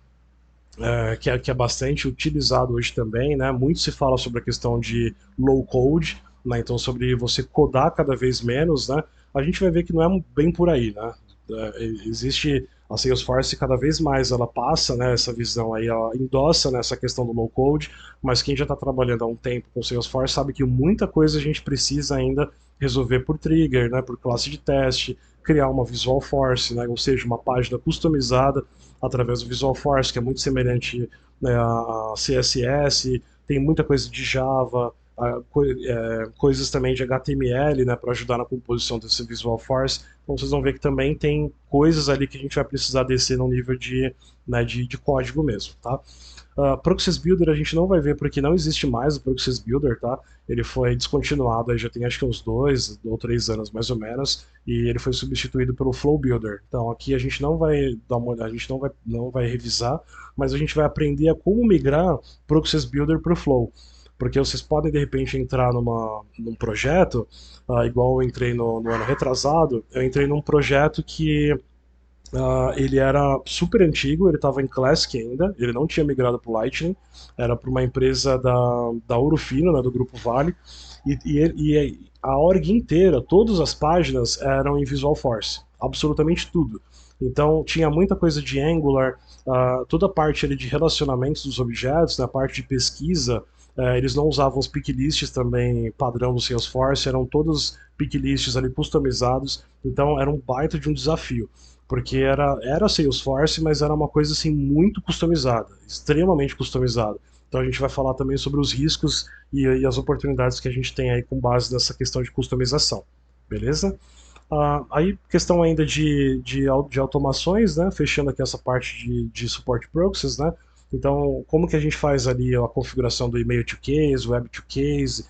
que é bastante utilizado hoje também, né? Muito se fala sobre a questão de low code, né? Então sobre você codar cada vez menos, né? A gente vai ver que não é bem por aí, né? Existe a Salesforce cada vez mais ela passa, né, essa visão aí, ela endossa nessa questão do low code, mas quem já está trabalhando há um tempo com Salesforce sabe que muita coisa a gente precisa ainda resolver por trigger, né, por classe de teste, criar uma Visual Force, né, ou seja, uma página customizada através do Visual Force, que é muito semelhante, né, a CSS, tem muita coisa de Java, coisas também de HTML, né, para ajudar na composição desse Visual Force. Então vocês vão ver que também tem coisas ali que a gente vai precisar descer no nível né, de código mesmo, tá? Proxies Builder a gente não vai ver porque não existe mais o Proxies Builder, tá? Ele foi descontinuado aí já tem acho que uns 2 ou 3 anos mais ou menos, e ele foi substituído pelo Flow Builder. Então aqui a gente não vai dar uma olhada, a gente não vai revisar, mas a gente vai aprender a como migrar Proxies Builder para o Flow. Porque vocês podem de repente entrar num projeto, igual eu entrei no ano retrasado, eu entrei num projeto que ele era super antigo, ele estava em Classic ainda, ele não tinha migrado para o Lightning, era para uma empresa da Ouro Fino, né, do Grupo Vale, e a org inteira, todas as páginas eram em Visual Force, absolutamente tudo. Então tinha muita coisa de Angular, toda a parte ali de relacionamentos dos objetos, na parte de pesquisa, eles não usavam os picklists também padrão do Salesforce, eram todos picklists ali customizados, então era um baita de um desafio porque era Salesforce, mas era uma coisa assim muito customizada, extremamente customizada. Então a gente vai falar também sobre os riscos e as oportunidades que a gente tem aí com base nessa questão de customização, beleza? Aí questão ainda de automações, né? Fechando aqui essa parte de support proxies, né? Então como que a gente faz ali a configuração do email to case, web to case,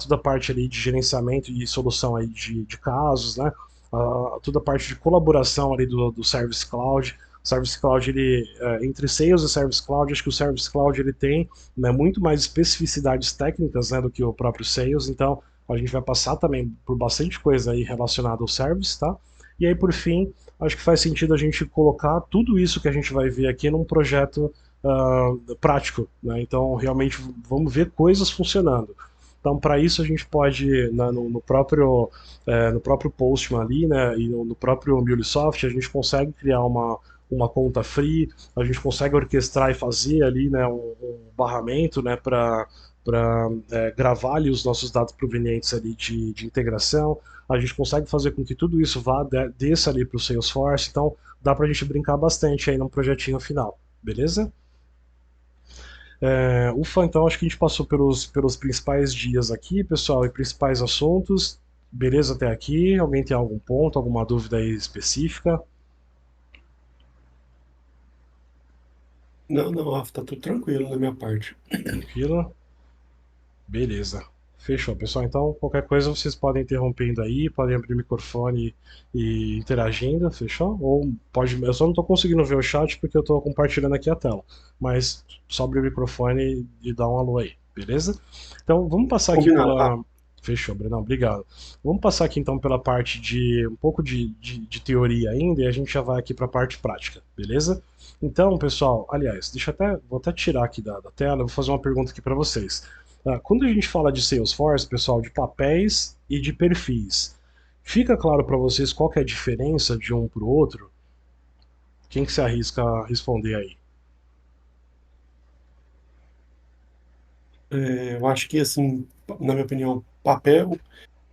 toda a parte ali de gerenciamento e solução aí de casos, né? Toda a parte de colaboração ali do Service Cloud. O Service Cloud, ele, entre Sales e Service Cloud, acho que o Service Cloud ele tem, né, muito mais especificidades técnicas, né, do que o próprio Sales, então a gente vai passar também por bastante coisa aí relacionada ao Service, tá? E aí, por fim, acho que faz sentido a gente colocar tudo isso que a gente vai ver aqui num projeto prático, né? Então, realmente, vamos ver coisas funcionando. Então, para isso, a gente pode, né, no próprio Postman ali, né, e no próprio MuleSoft, a gente consegue criar uma conta free, a gente consegue orquestrar e fazer ali, né, um barramento, né, para gravar ali os nossos dados provenientes ali de integração, a gente consegue fazer com que tudo isso desça ali para o Salesforce, então dá para a gente brincar bastante aí num projetinho final, beleza? Ufa, então acho que a gente passou pelos principais dias aqui, pessoal, e principais assuntos. Beleza até aqui? Alguém tem algum ponto, alguma dúvida aí específica? Não, não, Rafa, tá tudo tranquilo na minha parte. Tranquilo? Beleza. Fechou, pessoal. Então, qualquer coisa vocês podem interrompendo aí, podem abrir o microfone e interagindo, fechou? Ou pode. Eu só não estou conseguindo ver o chat porque eu estou compartilhando aqui a tela. Mas só abrir o microfone e dar um alô aí, beleza? Então, vamos passar aqui Combinado, pela. Rafa. Fechou, Brenão, obrigado. Vamos passar aqui então pela parte de um pouco de teoria ainda e a gente já vai aqui para a parte prática, beleza? Então, pessoal, aliás, vou até tirar aqui da tela, vou fazer uma pergunta aqui para vocês. Quando a gente fala de Salesforce, pessoal, de papéis e de perfis, fica claro para vocês qual que é a diferença de um para o outro? Quem que se arrisca a responder aí? Eu acho que, assim, na minha opinião, papel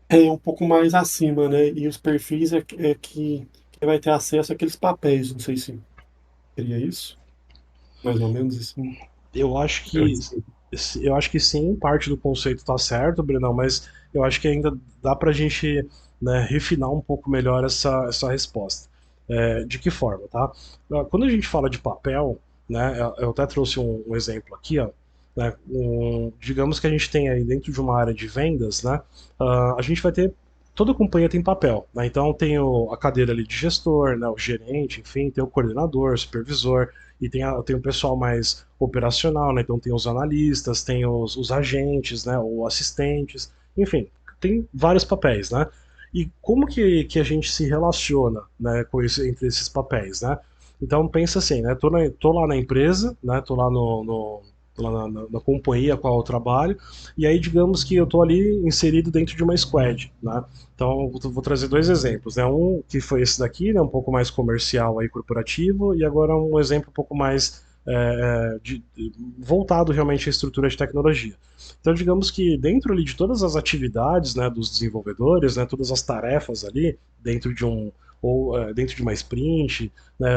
é um pouco mais acima, né? E os perfis é que vai ter acesso àqueles papéis. Não sei se seria isso, mais ou menos assim. Eu acho Eu que acho que sim. eu acho que sim, parte do conceito está certo, Brenão, mas eu acho que ainda dá para a gente, né, refinar um pouco melhor essa resposta. De que forma, tá? Quando a gente fala de papel, né, eu até trouxe um exemplo aqui, ó, né, digamos que a gente tem aí dentro de uma área de vendas, né, a gente vai ter, toda companhia tem papel, né, então tem a cadeira ali de gestor, né, o gerente, enfim, tem o coordenador, supervisor, e tem o pessoal mais operacional, né, então tem os analistas, tem os agentes, né, ou assistentes, enfim, tem vários papéis, né, e como que a gente se relaciona, né, com entre esses papéis, né? Então pensa assim, né? Tô lá na empresa, né? Tô lá tô lá na companhia a qual eu trabalho, e aí digamos que eu tô ali inserido dentro de uma squad, né? Então vou trazer dois exemplos, né? Um que foi esse daqui, né? Um pouco mais comercial aí, corporativo, e agora um exemplo um pouco mais voltado realmente à estrutura de tecnologia. Então, digamos que dentro ali de todas as atividades, né, dos desenvolvedores, né, todas as tarefas ali dentro de dentro de uma sprint, né,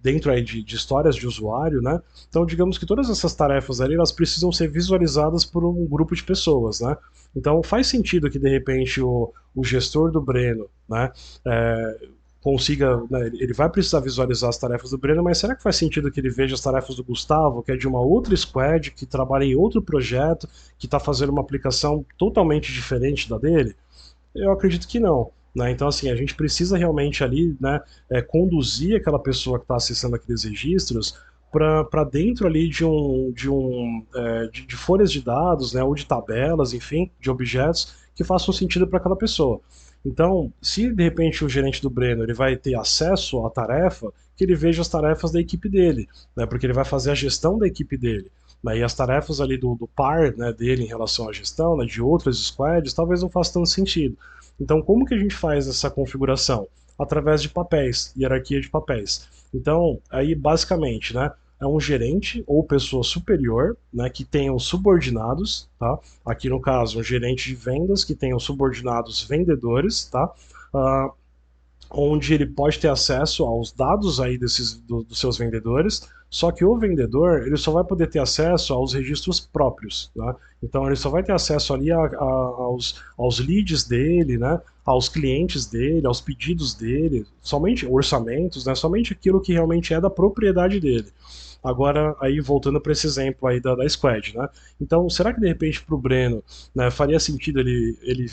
dentro aí de histórias de usuário, né? Então, digamos que todas essas tarefas ali elas precisam ser visualizadas por um grupo de pessoas, né? Então, faz sentido que de repente o gestor do Breno, né, é, consiga, né, ele vai precisar visualizar as tarefas do Breno, mas será que faz sentido que ele veja as tarefas do Gustavo, que é de uma outra squad, que trabalha em outro projeto, que está fazendo uma aplicação totalmente diferente da dele? Eu acredito que não. Né? Então, assim, a gente precisa realmente ali, né, conduzir aquela pessoa que está acessando aqueles registros para dentro ali de folhas de dados, né, ou de tabelas, enfim, de objetos que façam sentido para aquela pessoa. Então, se de repente o gerente do Breno ele vai ter acesso à tarefa, que ele veja as tarefas da equipe dele, né, porque ele vai fazer a gestão da equipe dele. Né, e as tarefas ali do par, né, dele em relação à gestão, né, de outras squads, talvez não faça tanto sentido. Então, como que a gente faz essa configuração? Através de papéis, hierarquia de papéis. Então, aí basicamente, né, é um gerente ou pessoa superior, né, que tenham subordinados, tá? Aqui no caso, um gerente de vendas que tenham subordinados vendedores, tá? Uh, onde ele pode ter acesso aos dados aí dos seus vendedores, só que o vendedor ele só vai poder ter acesso aos registros próprios, né? Então ele só vai ter acesso ali aos leads dele, né? Aos clientes dele, aos pedidos dele, somente orçamentos, né? Somente aquilo que realmente é da propriedade dele. Agora, aí voltando para esse exemplo aí da Squad, né? Então, será que de repente para o Breno, né, faria sentido ele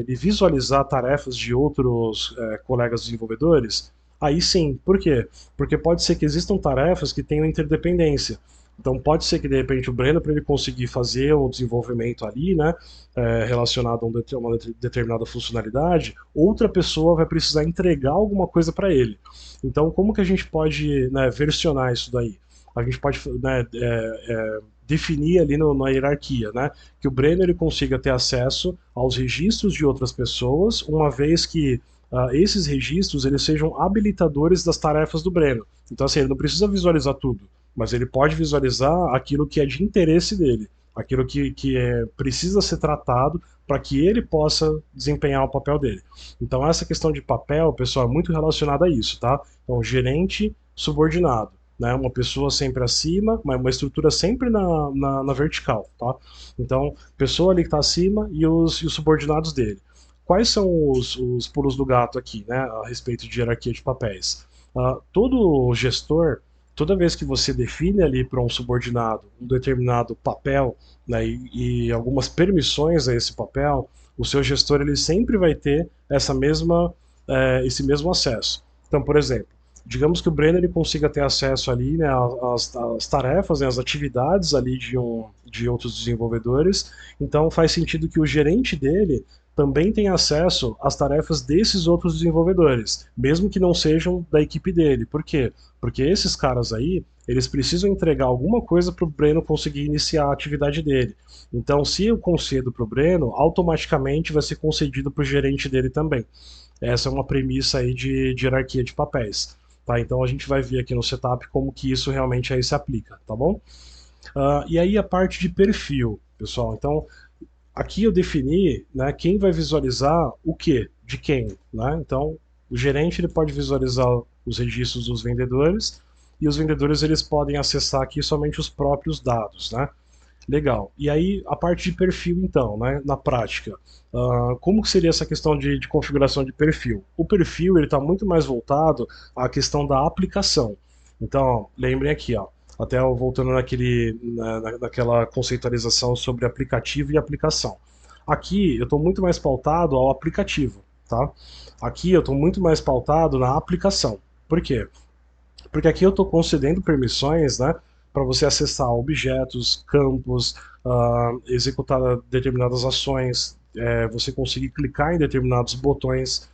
visualizar tarefas de outros colegas desenvolvedores? Aí sim, por quê? Porque pode ser que existam tarefas que tenham interdependência. Então pode ser que de repente o Breno, para ele conseguir fazer um desenvolvimento ali, né, relacionado a uma determinada funcionalidade, outra pessoa vai precisar entregar alguma coisa para ele. Então como que a gente pode, né, versionar isso daí? A gente pode, né, definir ali na hierarquia, né, que o Breno ele consiga ter acesso aos registros de outras pessoas, uma vez que esses registros eles sejam habilitadores das tarefas do Breno. Então, assim, ele não precisa visualizar tudo, mas ele pode visualizar aquilo que é de interesse dele, aquilo que precisa ser tratado para que ele possa desempenhar o papel dele. Então, essa questão de papel, pessoal, é muito relacionada a isso, tá? Então, gerente subordinado, né? Uma pessoa sempre acima, mas uma estrutura sempre na vertical, tá? Então, pessoa ali que está acima e os subordinados dele. Quais são os pulos do gato aqui, né, a respeito de hierarquia de papéis? Todo gestor, toda vez que você define ali para um subordinado um determinado papel, né, e algumas permissões a esse papel, o seu gestor ele sempre vai ter esse mesmo acesso. Então, por exemplo, digamos que o Brenner ele consiga ter acesso ali, né, às tarefas, né, às atividades ali de outros desenvolvedores, então faz sentido que o gerente dele também tem acesso às tarefas desses outros desenvolvedores, mesmo que não sejam da equipe dele. Por quê? Porque esses caras aí, eles precisam entregar alguma coisa para o Breno conseguir iniciar a atividade dele. Então, se eu concedo para o Breno, automaticamente vai ser concedido para o gerente dele também. Essa é uma premissa aí de hierarquia de papéis. Tá? Então a gente vai ver aqui no setup como que isso realmente aí se aplica, tá bom? E aí a parte de perfil, pessoal. Então aqui eu defini, né, quem vai visualizar o que, de quem, né? Então o gerente ele pode visualizar os registros dos vendedores e os vendedores eles podem acessar aqui somente os próprios dados, né? Legal. E aí, a parte de perfil, então, né, na prática, como que seria essa questão de configuração de perfil? O perfil ele está muito mais voltado à questão da aplicação. Então, ó, lembrem aqui, ó, até voltando naquela conceitualização sobre aplicativo e aplicação. Aqui eu estou muito mais pautado ao aplicativo, tá? Aqui eu estou muito mais pautado na aplicação. Por quê? Porque aqui eu estou concedendo permissões, né, para você acessar objetos, campos, executar determinadas ações, você conseguir clicar em determinados botões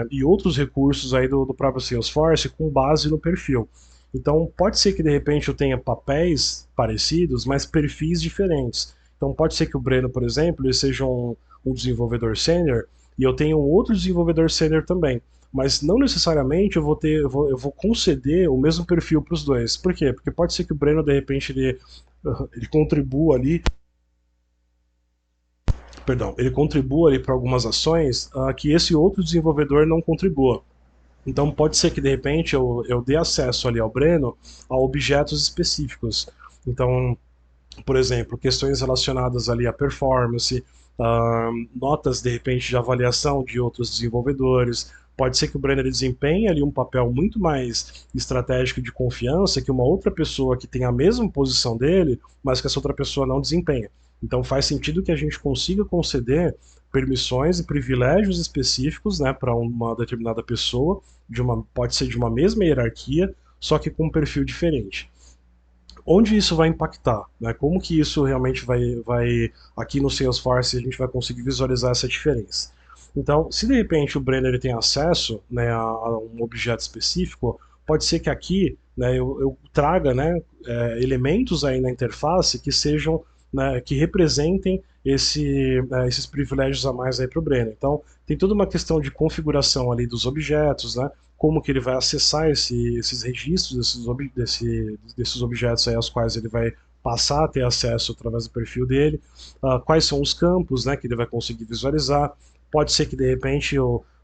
e outros recursos aí do próprio Salesforce com base no perfil. Então pode ser que de repente eu tenha papéis parecidos, mas perfis diferentes. Então pode ser que o Breno, por exemplo, ele seja um desenvolvedor sênior e eu tenha um outro desenvolvedor sênior também, mas não necessariamente eu vou conceder o mesmo perfil para os dois. Por quê? Porque pode ser que o Breno, de repente, ele contribua ali, perdão, ele contribua ali para algumas ações que esse outro desenvolvedor não contribua. Então pode ser que de repente eu dê acesso ali ao Breno a objetos específicos. Então, por exemplo, questões relacionadas ali à performance, notas de repente de avaliação de outros desenvolvedores. Pode ser que o Brenner desempenhe ali um papel muito mais estratégico de confiança que uma outra pessoa que tem a mesma posição dele, mas que essa outra pessoa não desempenha. Então faz sentido que a gente consiga conceder permissões e privilégios específicos, né, para uma determinada pessoa, pode ser de uma mesma hierarquia, só que com um perfil diferente. Onde isso vai impactar, né? Como que isso realmente vai aqui no Salesforce a gente vai conseguir visualizar essa diferença. Então, se de repente o Brenner ele tem acesso, né, a um objeto específico, pode ser que aqui, né, eu traga, né, elementos aí na interface que sejam, né, que representem esses privilégios a mais aí para o Brenner. Então, tem toda uma questão de configuração ali dos objetos, né, como que ele vai acessar esses registros desses objetos aí aos quais ele vai passar a ter acesso através do perfil dele, quais são os campos, né, que ele vai conseguir visualizar. Pode ser que de repente,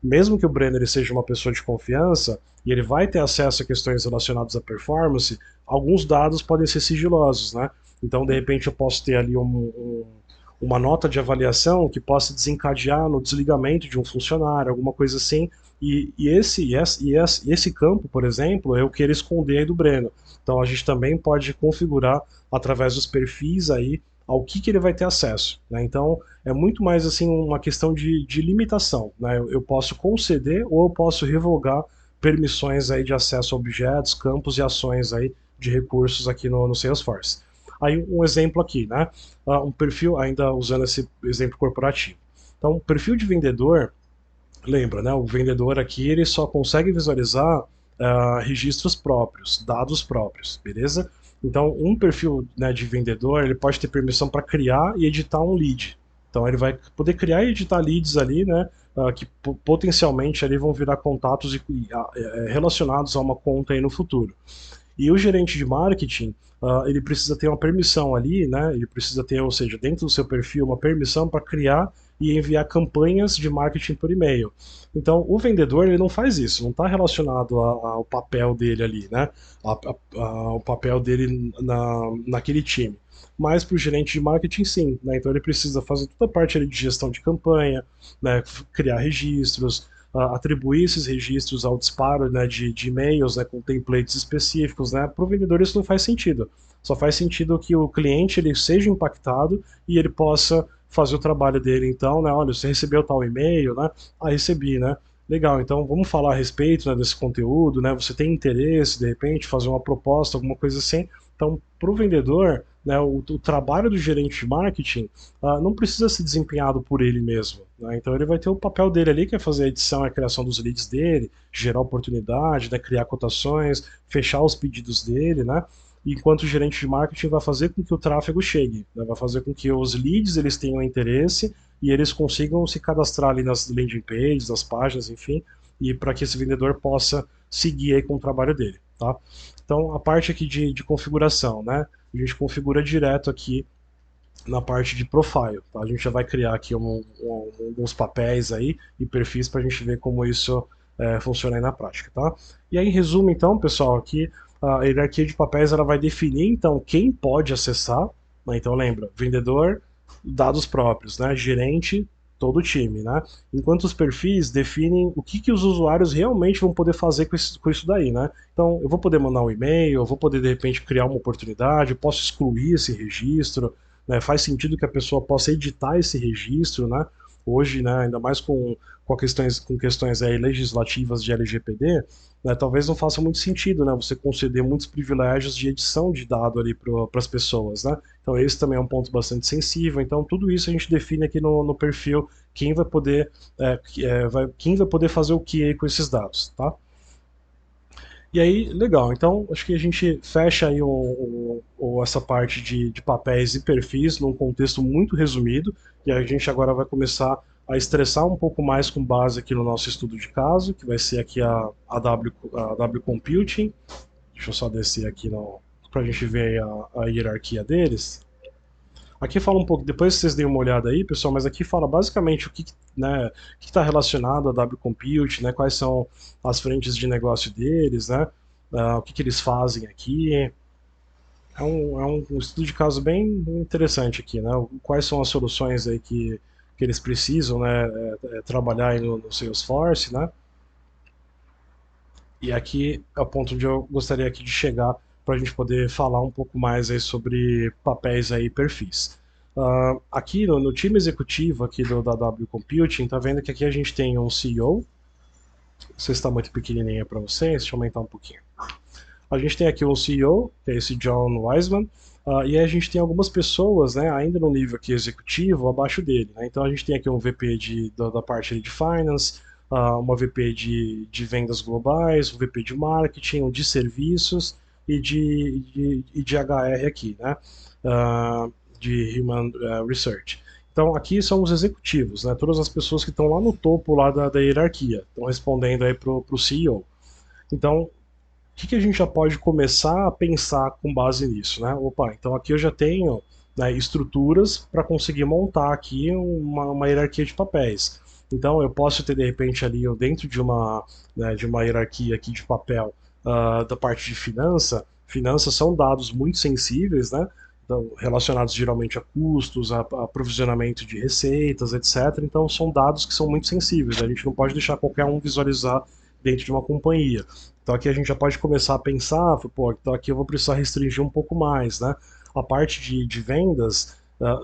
mesmo que o Brenner seja uma pessoa de confiança e ele vai ter acesso a questões relacionadas à performance, alguns dados podem ser sigilosos, né? Então, de repente, eu posso ter ali uma nota de avaliação que possa desencadear no desligamento de um funcionário, alguma coisa assim, e esse campo, por exemplo, eu quero esconder aí do Breno. Então a gente também pode configurar através dos perfis aí ao que ele vai ter acesso, né? Então é muito mais assim uma questão de limitação, né? Eu posso conceder ou eu posso revogar permissões aí de acesso a objetos, campos e ações aí de recursos aqui no Salesforce. Aí um exemplo aqui, né? Um perfil, ainda usando esse exemplo corporativo. Então, um perfil de vendedor, lembra, né? O vendedor aqui ele só consegue visualizar registros próprios, dados próprios, beleza? Então, um perfil, né, de vendedor ele pode ter permissão para criar e editar um lead. Então, ele vai poder criar e editar leads ali, né? Que potencialmente ali vão virar contatos relacionados a uma conta aí no futuro. E o gerente de marketing, ele precisa ter uma permissão ali, né? Ele precisa ter, ou seja, dentro do seu perfil, uma permissão para criar e enviar campanhas de marketing por e-mail. Então, o vendedor ele não faz isso, não está relacionado ao papel dele ali, né? Ao papel dele naquele time. Mas para o gerente de marketing, sim. Né? Então, ele precisa fazer toda a parte ali de gestão de campanha, né? Criar registros, atribuir esses registros ao disparo, né, de e-mails, né, com templates específicos, né, para o vendedor isso não faz sentido. Só faz sentido que o cliente ele seja impactado e ele possa fazer o trabalho dele. Então, né, olha, você recebeu tal e-mail, né? Ah, recebi, né? Legal, então vamos falar a respeito, né, desse conteúdo, né? Você tem interesse, de repente, fazer uma proposta, alguma coisa assim. Então, para o vendedor, né, o trabalho do gerente de marketing não precisa ser desempenhado por ele mesmo. Né? Então, ele vai ter o papel dele ali, que é fazer a edição e a criação dos leads dele, gerar oportunidade, né, criar cotações, fechar os pedidos dele, né? Enquanto o gerente de marketing vai fazer com que o tráfego chegue, né? Vai fazer com que os leads eles tenham interesse e eles consigam se cadastrar ali nas landing pages, nas páginas, enfim, e para que esse vendedor possa seguir aí com o trabalho dele, tá? Então, a parte aqui de configuração, né? A gente configura direto aqui na parte de profile, tá? A gente já vai criar aqui alguns papéis aí e perfis para a gente ver como isso funciona aí na prática, tá? E aí, em resumo, então, pessoal, aqui a hierarquia de papéis ela vai definir, então, quem pode acessar, Né? Então lembra, vendedor, dados próprios, né? Gerente, todo o time, né? Enquanto os perfis definem o que os usuários realmente vão poder fazer com isso daí, né? Então eu vou poder mandar um e-mail, eu vou poder de repente criar uma oportunidade, eu posso excluir esse registro, né? Faz sentido que a pessoa possa editar esse registro, né? Hoje, né, ainda mais com questões aí legislativas de LGPD, né, talvez não faça muito sentido, né, você conceder muitos privilégios de edição de dado ali para as pessoas, né? Então esse também é um ponto bastante sensível. Então tudo isso a gente define aqui no perfil quem vai poder quem vai poder fazer o que aí com esses dados, tá? E aí, legal. Então, acho que a gente fecha aí essa parte de papéis e perfis num contexto muito resumido, e a gente agora vai começar a estressar um pouco mais com base aqui no nosso estudo de caso, que vai ser aqui a W Computing. Deixa eu só descer aqui para a gente ver a hierarquia deles. Aqui fala um pouco, depois vocês deem uma olhada aí, pessoal, mas aqui fala basicamente o que né, está relacionado a W Compute, né, quais são as frentes de negócio deles, né, o que eles fazem aqui. É um estudo de caso bem interessante aqui, né, quais são as soluções aí que eles precisam, né, trabalhar aí no Salesforce, né, e aqui é o ponto onde eu gostaria aqui de chegar para a gente poder falar um pouco mais aí sobre papéis aí e perfis. Aqui no time executivo aqui da W Computing, tá vendo que aqui a gente tem um CEO. Não sei se está muito pequenininha para vocês, deixa eu aumentar um pouquinho. A gente tem aqui um CEO, que é esse John Wiseman, e aí a gente tem algumas pessoas, né, ainda no nível aqui executivo, abaixo dele. Né? Então a gente tem aqui um VP da parte de Finance, uma VP de vendas globais, um VP de marketing, um de serviços e de HR aqui, né? De Human Research. Então aqui são os executivos, né? Todas as pessoas que estão lá no topo lá da hierarquia, estão respondendo aí para o CEO. Então, o que a gente já pode começar a pensar com base nisso, né? Opa, então aqui eu já tenho, né, estruturas para conseguir montar aqui uma hierarquia de papéis. Então eu posso ter de repente ali dentro né, de uma hierarquia aqui de papel da parte de finanças são dados muito sensíveis, né? Então, relacionados geralmente a custos, a aprovisionamento de receitas, etc. Então são dados que são muito sensíveis. A gente não pode deixar qualquer um visualizar dentro de uma companhia. Então aqui a gente já pode começar a pensar, pô, então aqui eu vou precisar restringir um pouco mais, né? A parte de vendas,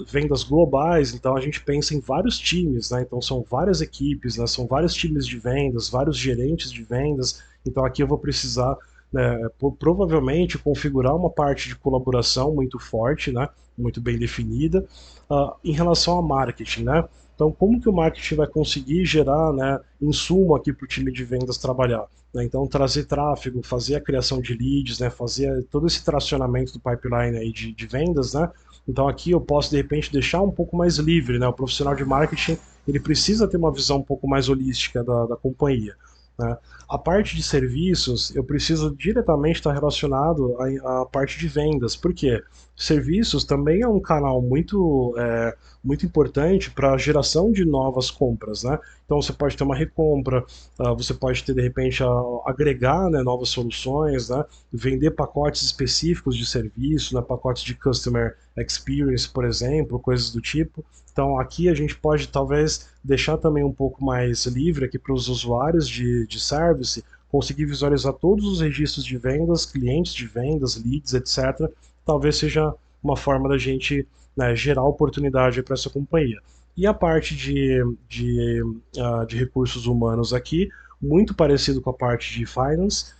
vendas globais, então a gente pensa em vários times, né? Então são várias equipes, né? São vários times de vendas, vários gerentes de vendas. Então aqui eu vou precisar, né, provavelmente configurar uma parte de colaboração muito forte, né? Muito bem definida, em relação a marketing, né? Então, como que o marketing vai conseguir gerar, né, insumo aqui para o time de vendas trabalhar? Né? Então, trazer tráfego, fazer a criação de leads, né, fazer todo esse tracionamento do pipeline aí de vendas, né? Então, aqui eu posso, de repente, deixar um pouco mais livre, né? O profissional de marketing, ele precisa ter uma visão um pouco mais holística da companhia. Né? A parte de serviços, eu preciso diretamente estar relacionado à parte de vendas. Por quê? Serviços também é um canal muito importante para a geração de novas compras, né? Então você pode ter uma recompra, você pode ter de repente agregar, né, novas soluções, né? Vender pacotes específicos de serviço, né, pacotes de customer experience, por exemplo, coisas do tipo. Então aqui a gente pode talvez deixar também um pouco mais livre aqui para os usuários de service conseguir visualizar todos os registros de vendas, clientes de vendas, leads, etc. Talvez seja uma forma da gente, né, gerar oportunidade para essa companhia. E a parte de recursos humanos aqui, muito parecido com a parte de finance,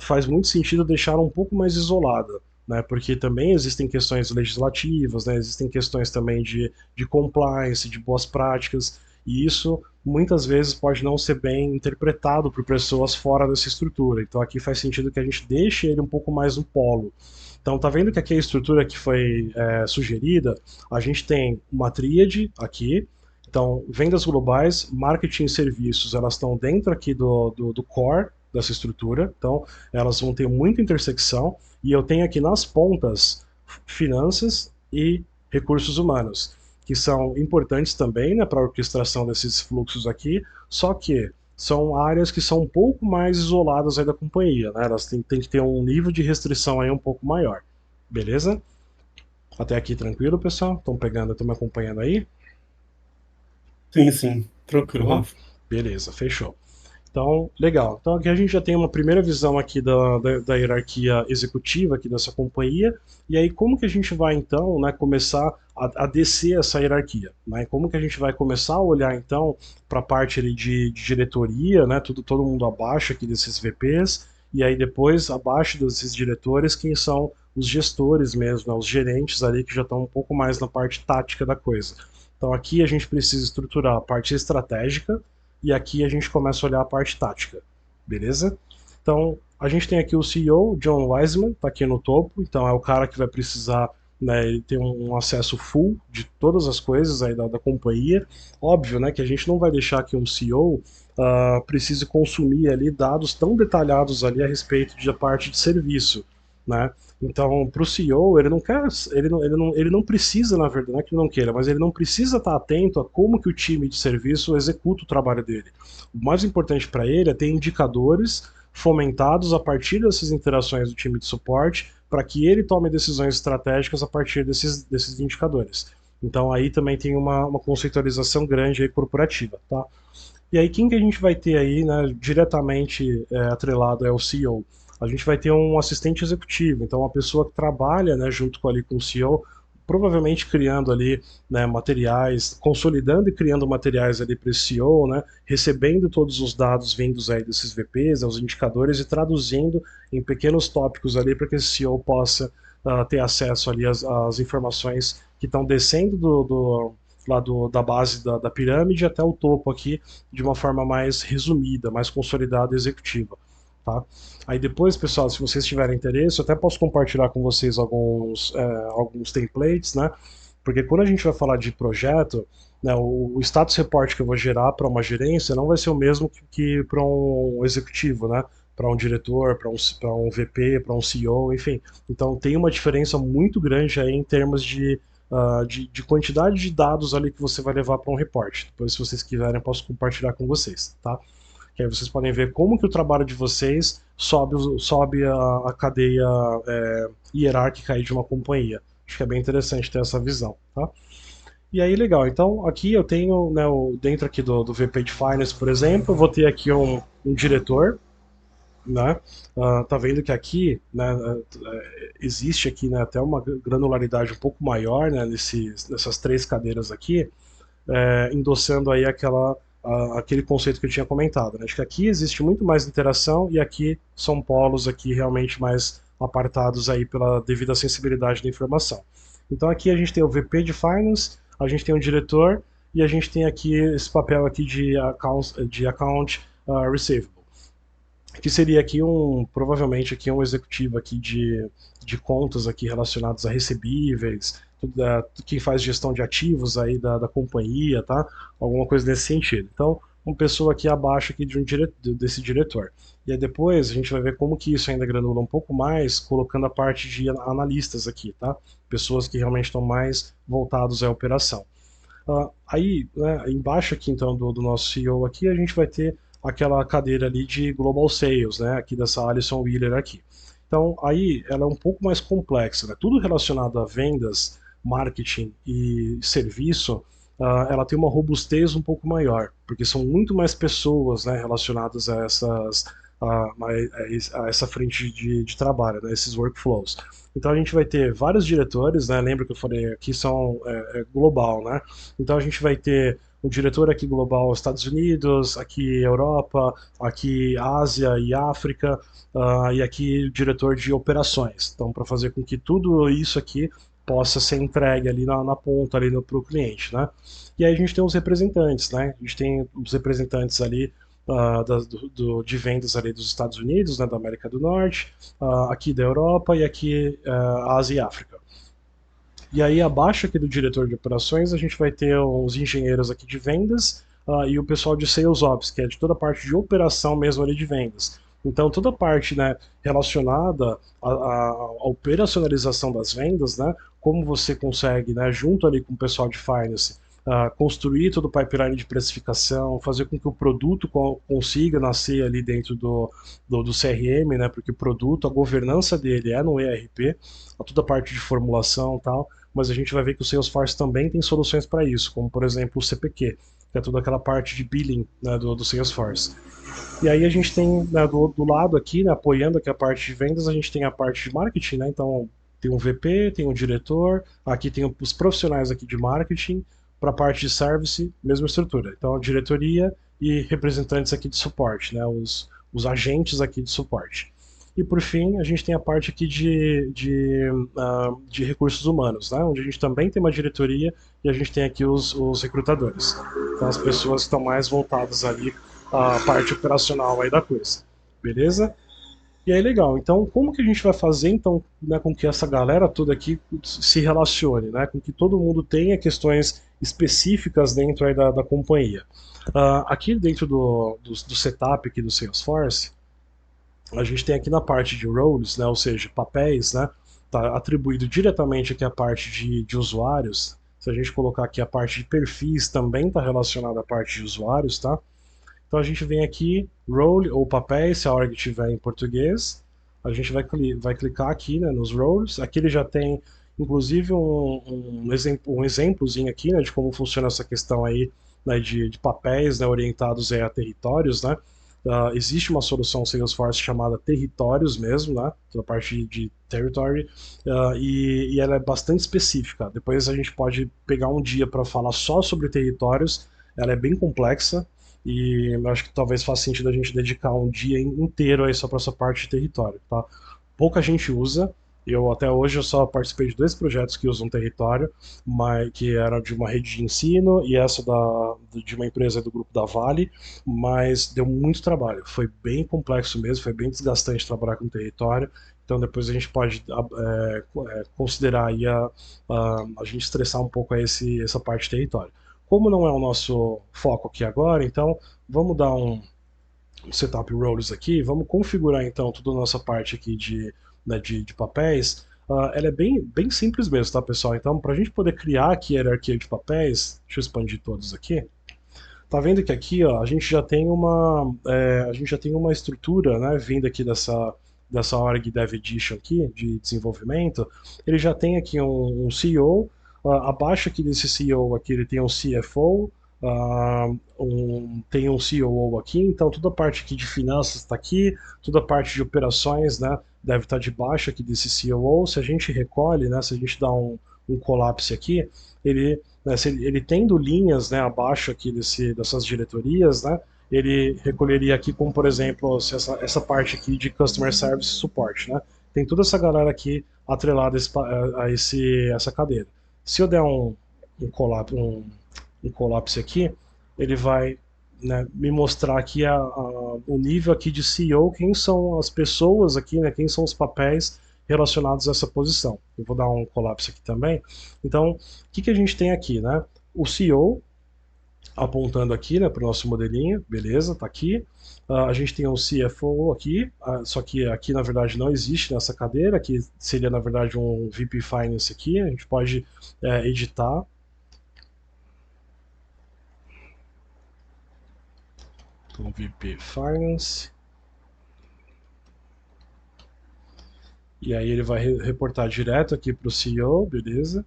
faz muito sentido deixar um pouco mais isolada, né, porque também existem questões legislativas, né, existem questões também de compliance, de boas práticas, e isso muitas vezes pode não ser bem interpretado por pessoas fora dessa estrutura. Então aqui faz sentido que a gente deixe ele um pouco mais no polo. Então tá vendo que aqui a estrutura que foi sugerida, a gente tem uma tríade aqui, então vendas globais, marketing e serviços, elas estão dentro aqui do core dessa estrutura, então elas vão ter muita intersecção, e eu tenho aqui nas pontas finanças e recursos humanos, que são importantes também, né, para a orquestração desses fluxos aqui, só que são áreas que são um pouco mais isoladas aí da companhia, né? Elas têm que ter um nível de restrição aí um pouco maior, beleza? Até aqui tranquilo, pessoal? Estão me acompanhando aí? Sim, sim. Tranquilo, Uhum. Rafa. Beleza, fechou. Então, legal. Então aqui a gente já tem uma primeira visão aqui da hierarquia executiva aqui dessa companhia, e aí como que a gente vai então, né, começar a descer essa hierarquia, né? Como que a gente vai começar a olhar então para a parte ali de diretoria, né, todo mundo abaixo aqui desses VPs, e aí depois abaixo desses diretores quem são os gestores mesmo, né, os gerentes ali que já estão um pouco mais na parte tática da coisa. Então aqui a gente precisa estruturar a parte estratégica, e aqui a gente começa a olhar a parte tática, beleza? Então, a gente tem aqui o CEO, John Wiseman, está aqui no topo, então é o cara que vai precisar, né, ele ter um acesso full de todas as coisas aí da companhia. Óbvio, né, que a gente não vai deixar que um CEO precise consumir ali dados tão detalhados ali a respeito da parte de serviço, né? Então, para o CEO, ele não quer, ele não precisa, na verdade, não é que ele não queira, mas ele não precisa estar atento a como que o time de serviço executa o trabalho dele. O mais importante para ele é ter indicadores fomentados a partir dessas interações do time de suporte para que ele tome decisões estratégicas a partir desses indicadores. Então aí também tem uma conceitualização grande aí corporativa, tá? E aí quem que a gente vai ter aí, né, diretamente atrelado é o CEO. A gente vai ter um assistente executivo, então uma pessoa que trabalha, né, junto com, ali, com o CEO, provavelmente criando ali, né, materiais, consolidando e criando materiais ali para esse CEO, né, recebendo todos os dados vindos aí desses VPs, né, os indicadores, e traduzindo em pequenos tópicos ali para que esse CEO possa ter acesso ali às informações que estão descendo da base da pirâmide até o topo aqui, de uma forma mais resumida, mais consolidada e executiva. Tá? Aí depois, pessoal, se vocês tiverem interesse, eu até posso compartilhar com vocês alguns templates, né? Porque quando a gente vai falar de projeto, né, o status report que eu vou gerar para uma gerência não vai ser o mesmo que para um executivo, né? Para um diretor, para um VP, para um CEO, enfim. Então tem uma diferença muito grande aí em termos de quantidade de dados ali que você vai levar para um report. Depois, se vocês quiserem, eu posso compartilhar com vocês, tá? Que aí vocês podem ver como que o trabalho de vocês sobe a cadeia hierárquica aí de uma companhia. Acho que é bem interessante ter essa visão, tá? E aí, legal. Então, aqui eu tenho, né, dentro aqui do VP de Finance, por exemplo, eu vou ter aqui um diretor, né? Tá vendo que aqui, né, existe aqui, né, até uma granularidade um pouco maior, né, nessas três cadeiras aqui, endossando aí aquele conceito que eu tinha comentado. Né? Acho que aqui existe muito mais interação e aqui são polos aqui realmente mais apartados aí pela devida sensibilidade da informação. Então aqui a gente tem o VP de Finance, a gente tem o diretor e a gente tem aqui esse papel aqui de account receivable, que seria aqui provavelmente aqui um executivo aqui de contas aqui relacionados a recebíveis, quem faz gestão de ativos aí da companhia, tá? Alguma coisa nesse sentido. Então, uma pessoa aqui abaixo aqui desse diretor. E aí depois a gente vai ver como que isso ainda granula um pouco mais, colocando a parte de analistas aqui, tá? Pessoas que realmente estão mais voltados à operação. Aí, né, embaixo aqui então do nosso CEO aqui, a gente vai ter aquela cadeira ali de Global Sales, né, aqui dessa Alison Wheeler aqui. Então, aí ela é um pouco mais complexa, né? Tudo relacionado a vendas, marketing e serviço, ela tem uma robustez um pouco maior, porque são muito mais pessoas, né, relacionadas a essa frente de trabalho, né, esses workflows. Então a gente vai ter vários diretores, né? Lembra que eu falei aqui são global, né? Então a gente vai ter o diretor aqui global Estados Unidos, aqui Europa, aqui Ásia e África, e aqui o diretor de operações. Então para fazer com que tudo isso aqui possa ser entregue ali na ponta ali para o cliente, né? E aí a gente tem os representantes, né? A gente tem os representantes ali de vendas ali dos Estados Unidos, né, da América do Norte, aqui da Europa e aqui Ásia e África. E aí abaixo aqui do diretor de operações a gente vai ter os engenheiros aqui de vendas e o pessoal de Sales Ops, que é de toda a parte de operação mesmo ali de vendas. Então toda a parte, né, relacionada à operacionalização das vendas, né, como você consegue, né, junto ali com o pessoal de finance, construir todo o pipeline de precificação, fazer com que o produto consiga nascer ali dentro do CRM, né, porque o produto, a governança dele é no ERP, toda a parte de formulação e tal, mas a gente vai ver que o Salesforce também tem soluções para isso, como por exemplo o CPQ, que é toda aquela parte de billing, né, do Salesforce. E aí a gente tem, né, do lado aqui, né, apoiando aqui a parte de vendas, a gente tem a parte de marketing, né, então tem um VP, tem um diretor, aqui tem os profissionais aqui de marketing, para a parte de service, mesma estrutura. Então, a diretoria e representantes aqui de suporte, né, os agentes aqui de suporte. E por fim, a gente tem a parte aqui de recursos humanos, né, onde a gente também tem uma diretoria e a gente tem aqui os recrutadores. Então, as pessoas que estão mais voltadas ali à parte operacional aí da coisa. Beleza? E aí, legal. Então, como que a gente vai fazer, então, né, com que essa galera toda aqui se relacione, né? Com que todo mundo tenha questões específicas dentro aí da companhia. Aqui dentro do setup aqui do Salesforce, a gente tem aqui na parte de roles, né, ou seja, papéis, né, tá atribuído diretamente aqui a parte de usuários. Se a gente colocar aqui a parte de perfis, também está relacionada à parte de usuários, tá? Então a gente vem aqui, role ou papéis, se a org tiver em português. A gente vai clicar aqui, né, nos roles. Aqui ele já tem, inclusive, um exemplozinho aqui, né, de como funciona essa questão aí, né, de papéis, né, orientados aí a territórios, né. Existe uma solução Salesforce chamada Territórios mesmo, né, toda a parte de territory, e ela é bastante específica. Depois a gente pode pegar um dia para falar só sobre territórios. Ela é bem complexa, e eu acho que talvez faça sentido a gente dedicar um dia inteiro aí só para essa parte de território, tá? Pouca gente usa. Eu até hoje eu só participei de 2 projetos que usam território, mas que era de uma rede de ensino e essa de uma empresa do grupo da Vale, mas deu muito trabalho. Foi bem complexo mesmo, foi bem desgastante trabalhar com território. Então depois a gente pode considerar aí a gente estressar um pouco essa parte de território. Como não é o nosso foco aqui agora, então vamos dar um setup roles aqui, vamos configurar então toda a nossa parte aqui né, de papéis. Ela é bem simples mesmo, tá, pessoal? Então, para a gente poder criar aqui a hierarquia de papéis, deixa eu expandir todos aqui. Tá vendo que aqui, ó, a gente já tem uma estrutura, né, vindo aqui dessa org Dev Edition aqui, de desenvolvimento. Ele já tem aqui um CEO, abaixo aqui desse CEO aqui ele tem um CFO, tem um COO aqui, então toda a parte aqui de finanças está aqui, toda a parte de operações, né, deve estar debaixo aqui desse COO. Se a gente recolhe, né, se a gente dá um collapse aqui, né, se ele tendo linhas, né, abaixo aqui dessas diretorias, né, ele recolheria aqui como, por exemplo, essa parte aqui de Customer Service Support, né, tem toda essa galera aqui atrelada essa cadeira. Se eu der um collapse aqui, ele vai, né, me mostrar aqui o nível aqui de CEO, quem são as pessoas aqui, né, quem são os papéis relacionados a essa posição. Eu vou dar um collapse aqui também. Então, o que a gente tem aqui, né? O CEO apontando aqui, né, para o nosso modelinho, beleza, tá aqui. A gente tem um CFO aqui, só que aqui na verdade não existe nessa cadeira, que seria na verdade um VP Finance aqui. A gente pode editar. Então, VP Finance. E aí ele vai reportar direto aqui para o CEO, beleza?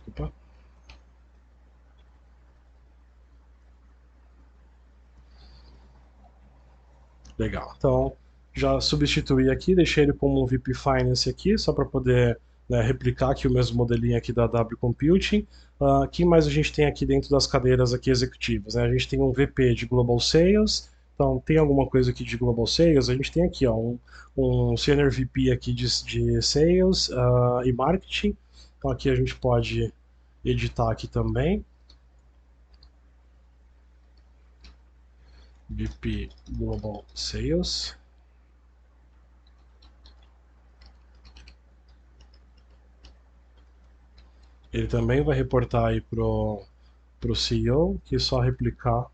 Opa. Legal. Então, já substituí aqui, deixei ele como um VP Finance aqui, só para poder, né, replicar aqui o mesmo modelinho aqui da W Computing. Quem mais a gente tem aqui dentro das cadeiras aqui executivas, né? A gente tem um VP de Global Sales. Então, tem alguma coisa aqui de Global Sales? A gente tem aqui, ó, um Senior VP aqui de Sales e Marketing. Então, aqui a gente pode editar aqui também. VP Global Sales. Ele também vai reportar aí pro CEO, que é só replicar.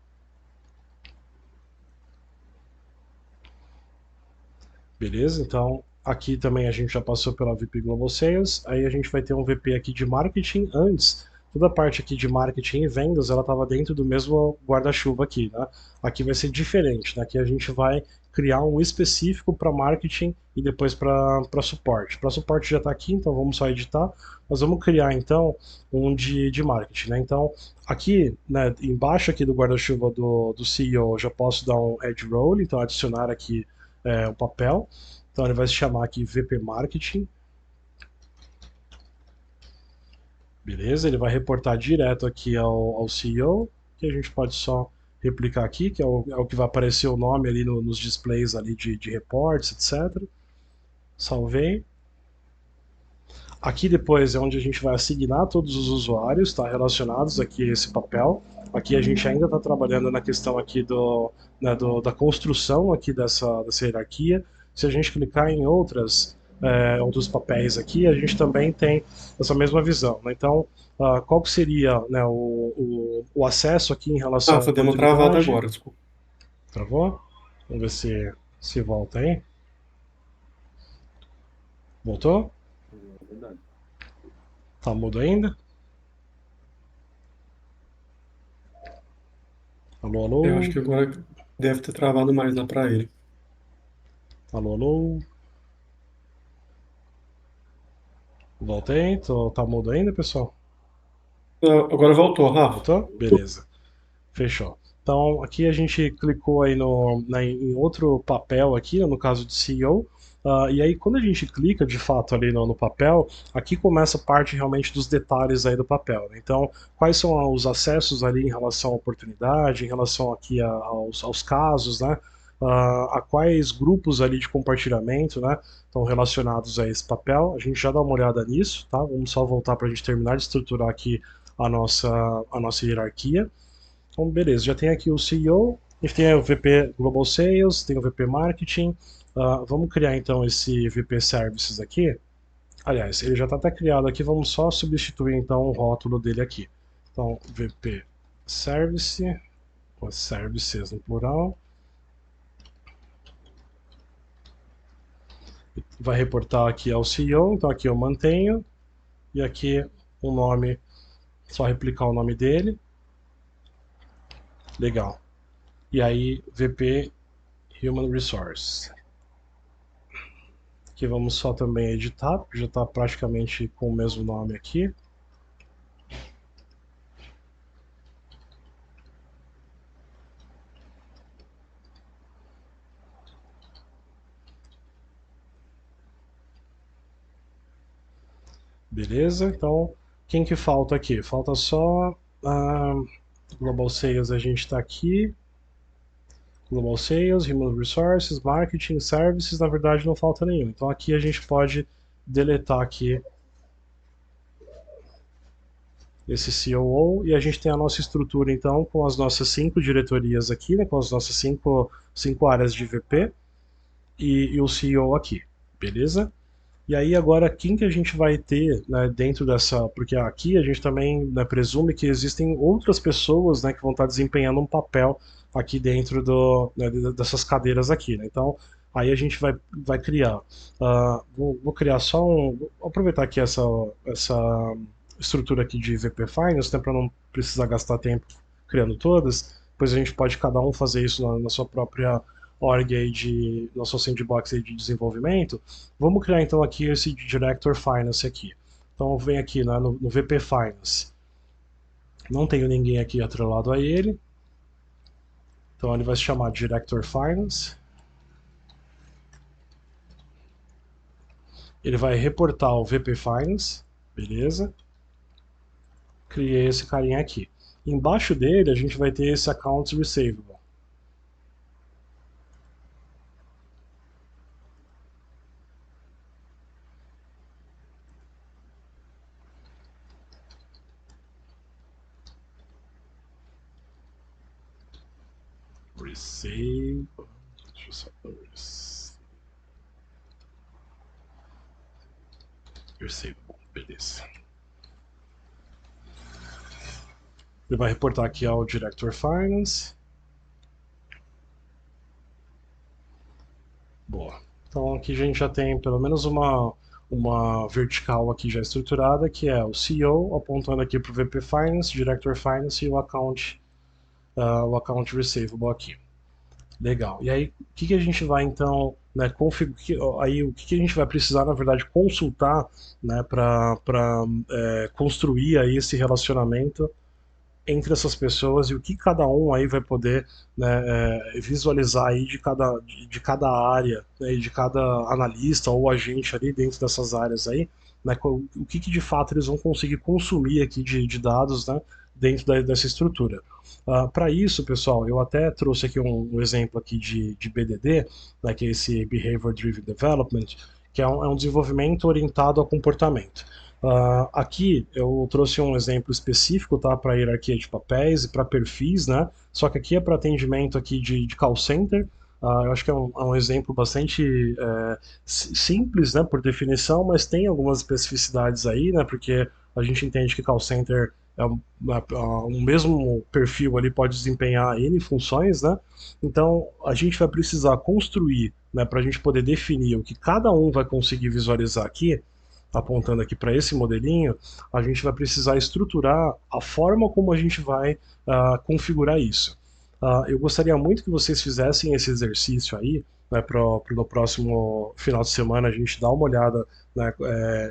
Beleza? Então, Aqui também a gente já passou pela VP Global Sales, aí a gente vai ter um VP aqui de marketing antes. Toda a parte aqui de marketing e vendas, ela estava dentro do mesmo guarda-chuva aqui, né? Aqui vai ser diferente, né? Aqui a gente vai criar um específico para marketing e depois para suporte. Para suporte já está aqui, então vamos só editar. Nós vamos criar então um de marketing, né? Então aqui, né, embaixo aqui do guarda-chuva do CEO, eu já posso dar um add role, então adicionar aqui o papel. Então ele vai se chamar aqui VP Marketing. Beleza, ele vai reportar direto aqui ao CEO, que a gente pode só replicar aqui, que é o que vai aparecer o nome ali nos displays ali de reportes, etc. Salvei. Aqui depois é onde a gente vai assignar todos os usuários, tá, relacionados aqui a esse papel. Aqui a gente ainda está trabalhando na questão aqui da construção aqui dessa hierarquia. Se a gente clicar em outros papéis aqui, a gente também tem essa mesma visão, né? Então, qual que seria, né, o acesso aqui em Ah, relação à só deu uma travada oportunidade? agora, desculpa. Travou? Vamos ver se volta aí. Voltou? Tá mudo ainda? Alô, Eu acho alô? que agora deve ter travado mais lá para ele. Alô, alô? Voltei, tá mudo ainda, pessoal? Ah, agora voltou, Rafa. Voltou? Beleza, fechou. Então aqui a gente clicou aí em outro papel aqui, no caso de CEO, e aí quando a gente clica de fato ali no papel, aqui começa a parte realmente dos detalhes aí do papel, né? Então, quais são os acessos ali em relação à oportunidade, em relação aqui aos casos, né? A quais grupos ali de compartilhamento, né, estão relacionados a esse papel. A gente já dá uma olhada nisso, tá? Vamos só voltar para a gente terminar de estruturar aqui a nossa, a nossa hierarquia. Então, beleza, já tem aqui o CEO, a gente tem o VP Global Sales, tem o VP Marketing. Vamos criar então esse VP Services aqui. Aliás, ele já está até criado aqui, vamos só substituir então o rótulo dele aqui. Então, VP Service, ou Services no plural. Vai reportar aqui ao CEO, então aqui eu mantenho. E aqui o nome, só replicar o nome dele. Legal. E aí, VP Human Resource. Aqui vamos só também editar, porque já está praticamente com o mesmo nome aqui. Beleza, então quem que falta aqui? Falta só Global Sales, a gente está aqui. Global Sales, Human Resources, Marketing, Services, na verdade não falta nenhum. Então aqui a gente pode deletar aqui esse COO e a gente tem a nossa estrutura então com as nossas 5 diretorias aqui, né, com as nossas 5 áreas de VP e o CEO aqui, beleza? E aí agora quem que a gente vai ter, né, dentro dessa, porque aqui a gente também, né, presume que existem outras pessoas, né, que vão estar desempenhando um papel aqui dentro né, dessas cadeiras aqui, né? Então aí a gente vai criar, vou criar só vou aproveitar aqui essa estrutura aqui de VP Finance, né, para não precisar gastar tempo criando todas, depois a gente pode cada um fazer isso na sua própria org aí na sua sandbox aí de desenvolvimento. Vamos criar então aqui esse Director Finance aqui. Então vem aqui, né, no VP Finance. Não tenho ninguém aqui atrelado a ele. Então ele vai se chamar Director Finance. Ele vai reportar o VP Finance. Beleza. Criei esse carinha aqui. Embaixo dele a gente vai ter esse Accounts Receivable. Receive. Deixa eu só. Receivable. Beleza. Ele vai reportar aqui ao Director Finance. Boa. Então aqui a gente já tem pelo menos uma vertical aqui já estruturada, que é o CEO apontando aqui para o VP Finance, Director Finance e o account Receivable aqui. Legal. E aí, o que a gente vai então, né, aí o que a gente vai precisar, na verdade, consultar, né, para construir aí esse relacionamento entre essas pessoas e o que cada um aí vai poder, né, visualizar aí de cada área, né, e de cada analista ou agente ali dentro dessas áreas aí, né, o que de fato eles vão conseguir consumir aqui de dados, né, dentro dessa estrutura. Para isso, pessoal, eu até trouxe aqui um exemplo aqui de BDD, né, que é esse Behavior Driven Development, que é um desenvolvimento orientado a comportamento. Aqui eu trouxe um exemplo específico, tá, para hierarquia de papéis e para perfis, né? Só que aqui é para atendimento aqui de call center. Eu acho que é um exemplo bastante simples, né, por definição, mas tem algumas especificidades aí, né, porque a gente entende que call center um mesmo perfil ali pode desempenhar N funções, né? Então a gente vai precisar construir, né, para a gente poder definir o que cada um vai conseguir visualizar aqui, apontando aqui para esse modelinho, a gente vai precisar estruturar a forma como a gente vai configurar isso. Eu gostaria muito que vocês fizessem esse exercício aí, né, no próximo final de semana a gente dar uma olhada, né,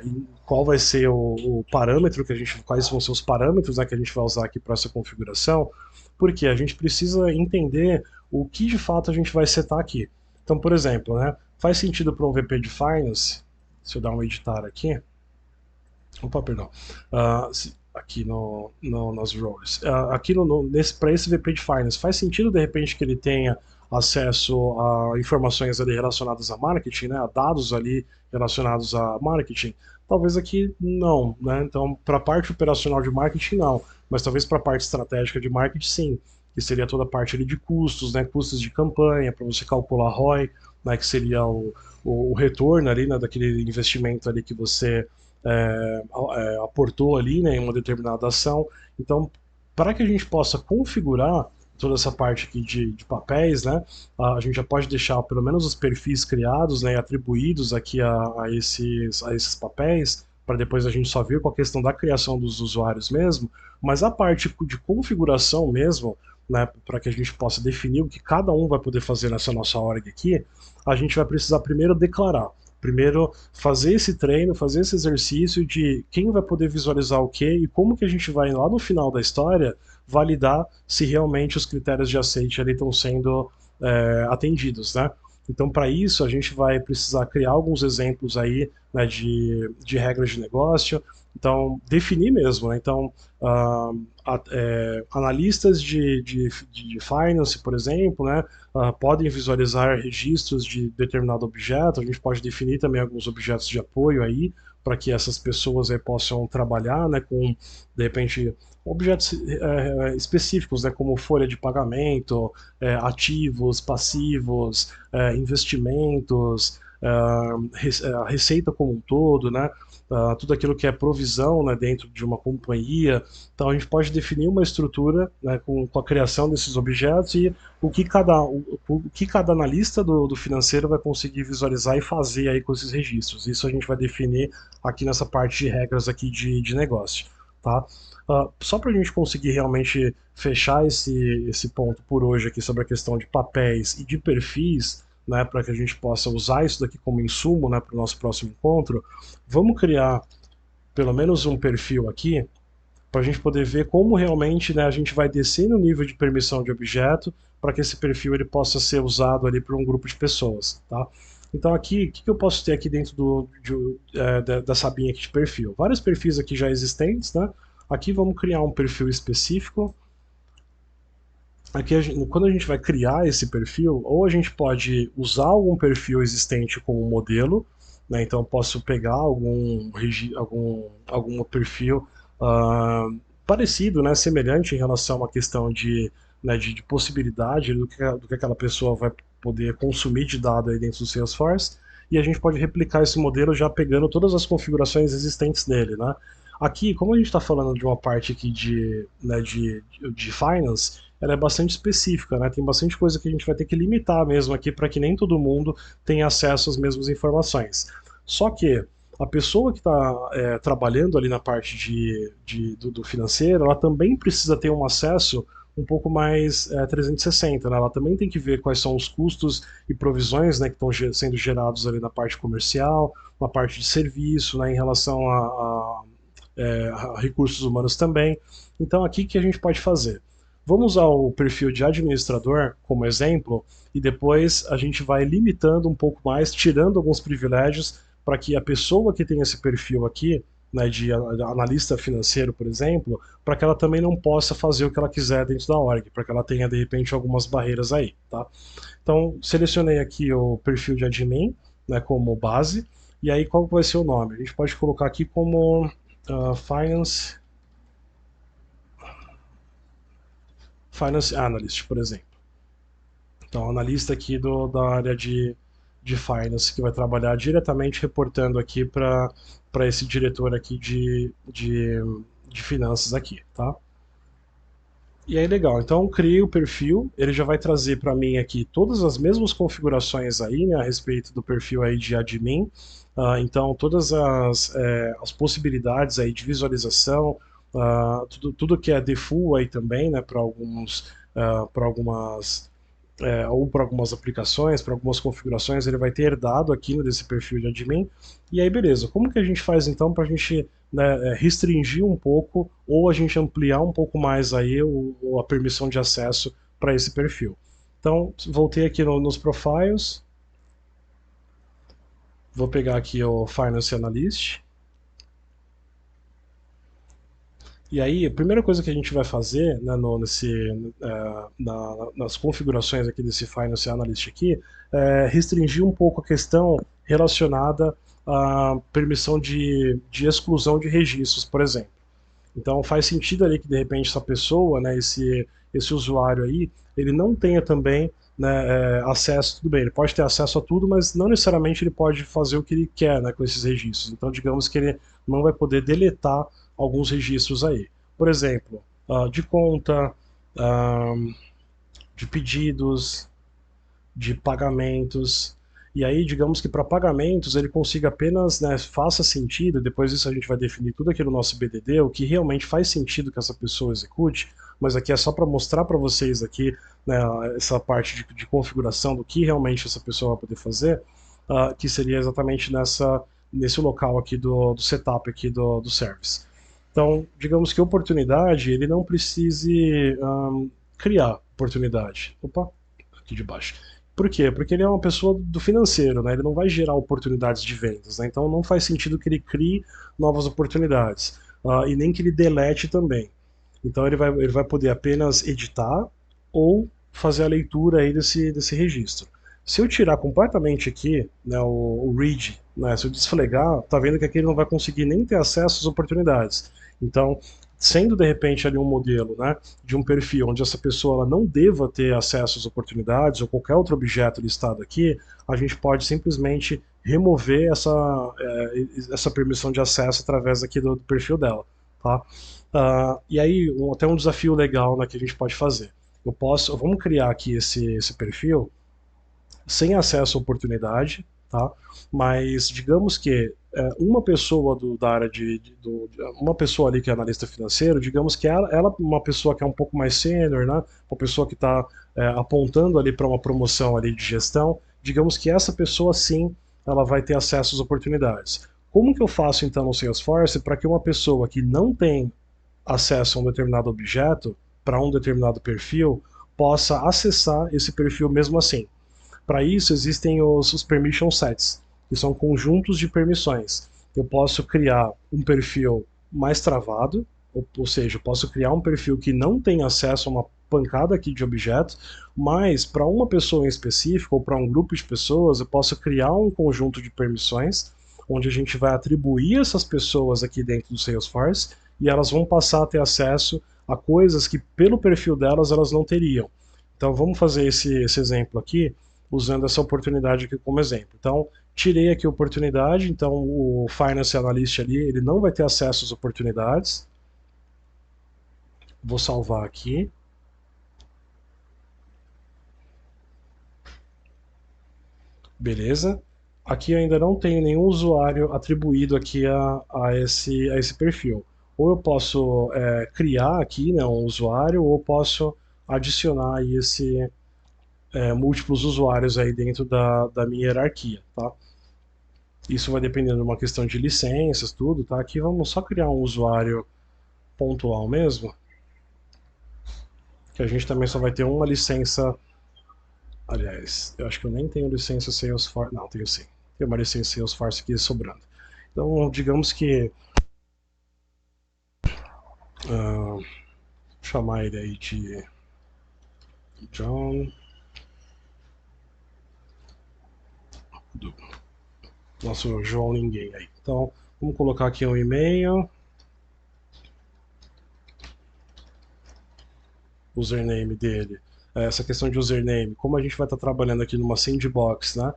em qual vai ser o parâmetro quais vão ser os parâmetros, né, que a gente vai usar aqui para essa configuração, porque a gente precisa entender o que de fato a gente vai setar aqui. Então, por exemplo, né, faz sentido para um VP de Finance, se eu dar um editar aqui, opa, perdão, aqui nas roles, aqui para esse VP de Finance, faz sentido de repente que ele tenha acesso a informações ali relacionadas a marketing, né, a dados ali relacionados a marketing? Talvez aqui não, né? Então, para a parte operacional de marketing, não, mas talvez para a parte estratégica de marketing, sim, que seria toda a parte ali de custos, né, custos de campanha, para você calcular ROI, né, que seria o retorno ali, né, daquele investimento ali que você aportou ali, né, em uma determinada ação. Então, para que a gente possa configurar toda essa parte aqui de papéis, né, a gente já pode deixar pelo menos os perfis criados, né, atribuídos aqui a esses papéis, para depois a gente só vir com a questão da criação dos usuários mesmo, mas a parte de configuração mesmo, né, para que a gente possa definir o que cada um vai poder fazer nessa nossa org aqui, a gente vai precisar primeiro declarar. Primeiro, fazer esse treino, fazer esse exercício de quem vai poder visualizar o quê e como que a gente vai, lá no final da história, validar se realmente os critérios de aceite ali estão sendo atendidos, né? Então, para isso, a gente vai precisar criar alguns exemplos aí, né, de regras de negócio. Então, definir mesmo, né? Então, analistas de finance, por exemplo, né, podem visualizar registros de determinado objeto. A gente pode definir também alguns objetos de apoio aí, para que essas pessoas aí possam trabalhar, né, com, de repente, objetos específicos, né, como folha de pagamento, ativos, passivos, investimentos, a receita como um todo, né, tudo aquilo que é provisão, né, dentro de uma companhia. Então a gente pode definir uma estrutura, né, com a criação desses objetos e o que cada analista do financeiro vai conseguir visualizar e fazer aí com esses registros. Isso a gente vai definir aqui nessa parte de regras aqui de negócio, tá? Só para a gente conseguir realmente fechar esse ponto por hoje aqui sobre a questão de papéis e de perfis, né, para que a gente possa usar isso daqui como insumo, né, para o nosso próximo encontro, vamos criar pelo menos um perfil aqui para a gente poder ver como realmente, né, a gente vai descer no nível de permissão de objeto para que esse perfil ele possa ser usado ali por um grupo de pessoas, tá? Então aqui, o que eu posso ter aqui dentro dessa abinha aqui de perfil? Vários perfis aqui já existentes, né? Aqui vamos criar um perfil específico. Aqui, quando a gente vai criar esse perfil, ou a gente pode usar algum perfil existente como modelo, né? Então eu posso pegar algum perfil parecido, né, semelhante em relação a uma questão né, de possibilidade do que aquela pessoa vai poder consumir de dado aí dentro do Salesforce, e a gente pode replicar esse modelo já pegando todas as configurações existentes nele, né? Aqui, como a gente está falando de uma parte aqui né, de finance, ela é bastante específica, né? Tem bastante coisa que a gente vai ter que limitar mesmo aqui para que nem todo mundo tenha acesso às mesmas informações. Só que a pessoa que está trabalhando ali na parte do financeiro, ela também precisa ter um acesso um pouco mais 360, né? Ela também tem que ver quais são os custos e provisões, né, que estão sendo gerados ali na parte comercial, na parte de serviço, né, em relação a recursos humanos também. Então, aqui que a gente pode fazer? Vamos usar o perfil de administrador como exemplo e depois a gente vai limitando um pouco mais, tirando alguns privilégios para que a pessoa que tem esse perfil aqui, né, de analista financeiro, por exemplo, para que ela também não possa fazer o que ela quiser dentro da org, para que ela tenha de repente algumas barreiras aí, tá? Então, selecionei aqui o perfil de admin, né, como base, e aí qual vai ser o nome? A gente pode colocar aqui como Finance Analyst, por exemplo. Então, analista aqui da área de Finance, que vai trabalhar diretamente reportando aqui para esse diretor aqui de finanças aqui, tá? E aí, legal. Então, criei o perfil, ele já vai trazer para mim aqui todas as mesmas configurações aí, né, a respeito do perfil aí de admin. Então, todas as possibilidades aí de visualização, tudo que é default aí também, né, para algumas ou para algumas aplicações, para algumas configurações, ele vai ter herdado aquilo desse perfil de admin. E aí, beleza, como que a gente faz então para a gente, né, restringir um pouco ou a gente ampliar um pouco mais aí a permissão de acesso para esse perfil? Então, voltei aqui nos profiles, vou pegar aqui o Finance Analyst. E aí, a primeira coisa que a gente vai fazer, né, nas configurações aqui desse Finance Analyst aqui, é restringir um pouco a questão relacionada à permissão de exclusão de registros, por exemplo. Então faz sentido ali que de repente essa pessoa, né, esse usuário aí, ele não tenha também, né, acesso, tudo bem, ele pode ter acesso a tudo, mas não necessariamente ele pode fazer o que ele quer, né, com esses registros. Então digamos que ele não vai poder deletar alguns registros aí. Por exemplo, de conta, de pedidos, de pagamentos. E aí, digamos que para pagamentos ele consiga apenas, né, faça sentido, depois disso a gente vai definir tudo aqui no nosso BDD, o que realmente faz sentido que essa pessoa execute, mas aqui é só para mostrar para vocês aqui, né, essa parte de configuração do que realmente essa pessoa vai poder fazer, que seria exatamente nesse local aqui do setup aqui do service. Então, digamos que oportunidade, ele não precise criar oportunidade. Opa, aqui de baixo. Por quê? Porque ele é uma pessoa do financeiro, né? Ele não vai gerar oportunidades de vendas, né? Então não faz sentido que ele crie novas oportunidades, e nem que ele delete também. Então ele vai poder apenas editar ou fazer a leitura aí desse registro. Se eu tirar completamente aqui, né, o read, né, se eu desflegar, tá vendo que aqui ele não vai conseguir nem ter acesso às oportunidades. Então, sendo de repente ali um modelo, né, de um perfil onde essa pessoa ela não deva ter acesso às oportunidades ou qualquer outro objeto listado aqui, a gente pode simplesmente remover essa permissão de acesso através aqui do perfil dela, tá? E aí até um desafio legal, né, que a gente pode fazer. Vamos criar aqui esse perfil sem acesso à oportunidade, tá? Mas digamos que uma pessoa da área uma pessoa ali que é analista financeiro, digamos que ela uma pessoa que é um pouco mais sênior, né? Uma pessoa que está apontando ali para uma promoção ali de gestão, digamos que essa pessoa sim, ela vai ter acesso às oportunidades. Como que eu faço então no Salesforce para que uma pessoa que não tem acesso a um determinado objeto, para um determinado perfil, possa acessar esse perfil mesmo assim? Para isso existem os permission sets, que são conjuntos de permissões. Eu posso criar um perfil mais travado, ou seja, eu posso criar um perfil que não tem acesso a uma pancada aqui de objetos, mas para uma pessoa em específico ou para um grupo de pessoas, eu posso criar um conjunto de permissões, onde a gente vai atribuir essas pessoas aqui dentro do Salesforce e elas vão passar a ter acesso a coisas que pelo perfil delas elas não teriam. Então vamos fazer esse exemplo aqui, usando essa oportunidade aqui como exemplo. Então, tirei aqui a oportunidade, então o Finance Analyst ali, ele não vai ter acesso às oportunidades. Vou salvar aqui. Beleza? Aqui eu ainda não tenho nenhum usuário atribuído aqui a esse perfil. Ou eu posso criar aqui, né, um usuário, ou eu posso adicionar aí múltiplos usuários aí dentro da minha hierarquia, tá? Isso vai dependendo de uma questão de licenças, tudo, tá? Aqui vamos só criar um usuário pontual mesmo, que a gente também só vai ter uma licença. Aliás, eu acho que eu nem tenho licença Salesforce. Não, tenho sim. Tem uma licença Salesforce aqui sobrando. Então, digamos que. Vou chamar ele aí de John. Do nosso João Ninguém aí. Então, vamos colocar aqui um e-mail. Username dele. Essa questão de username, como a gente vai estar trabalhando aqui numa sandbox, né?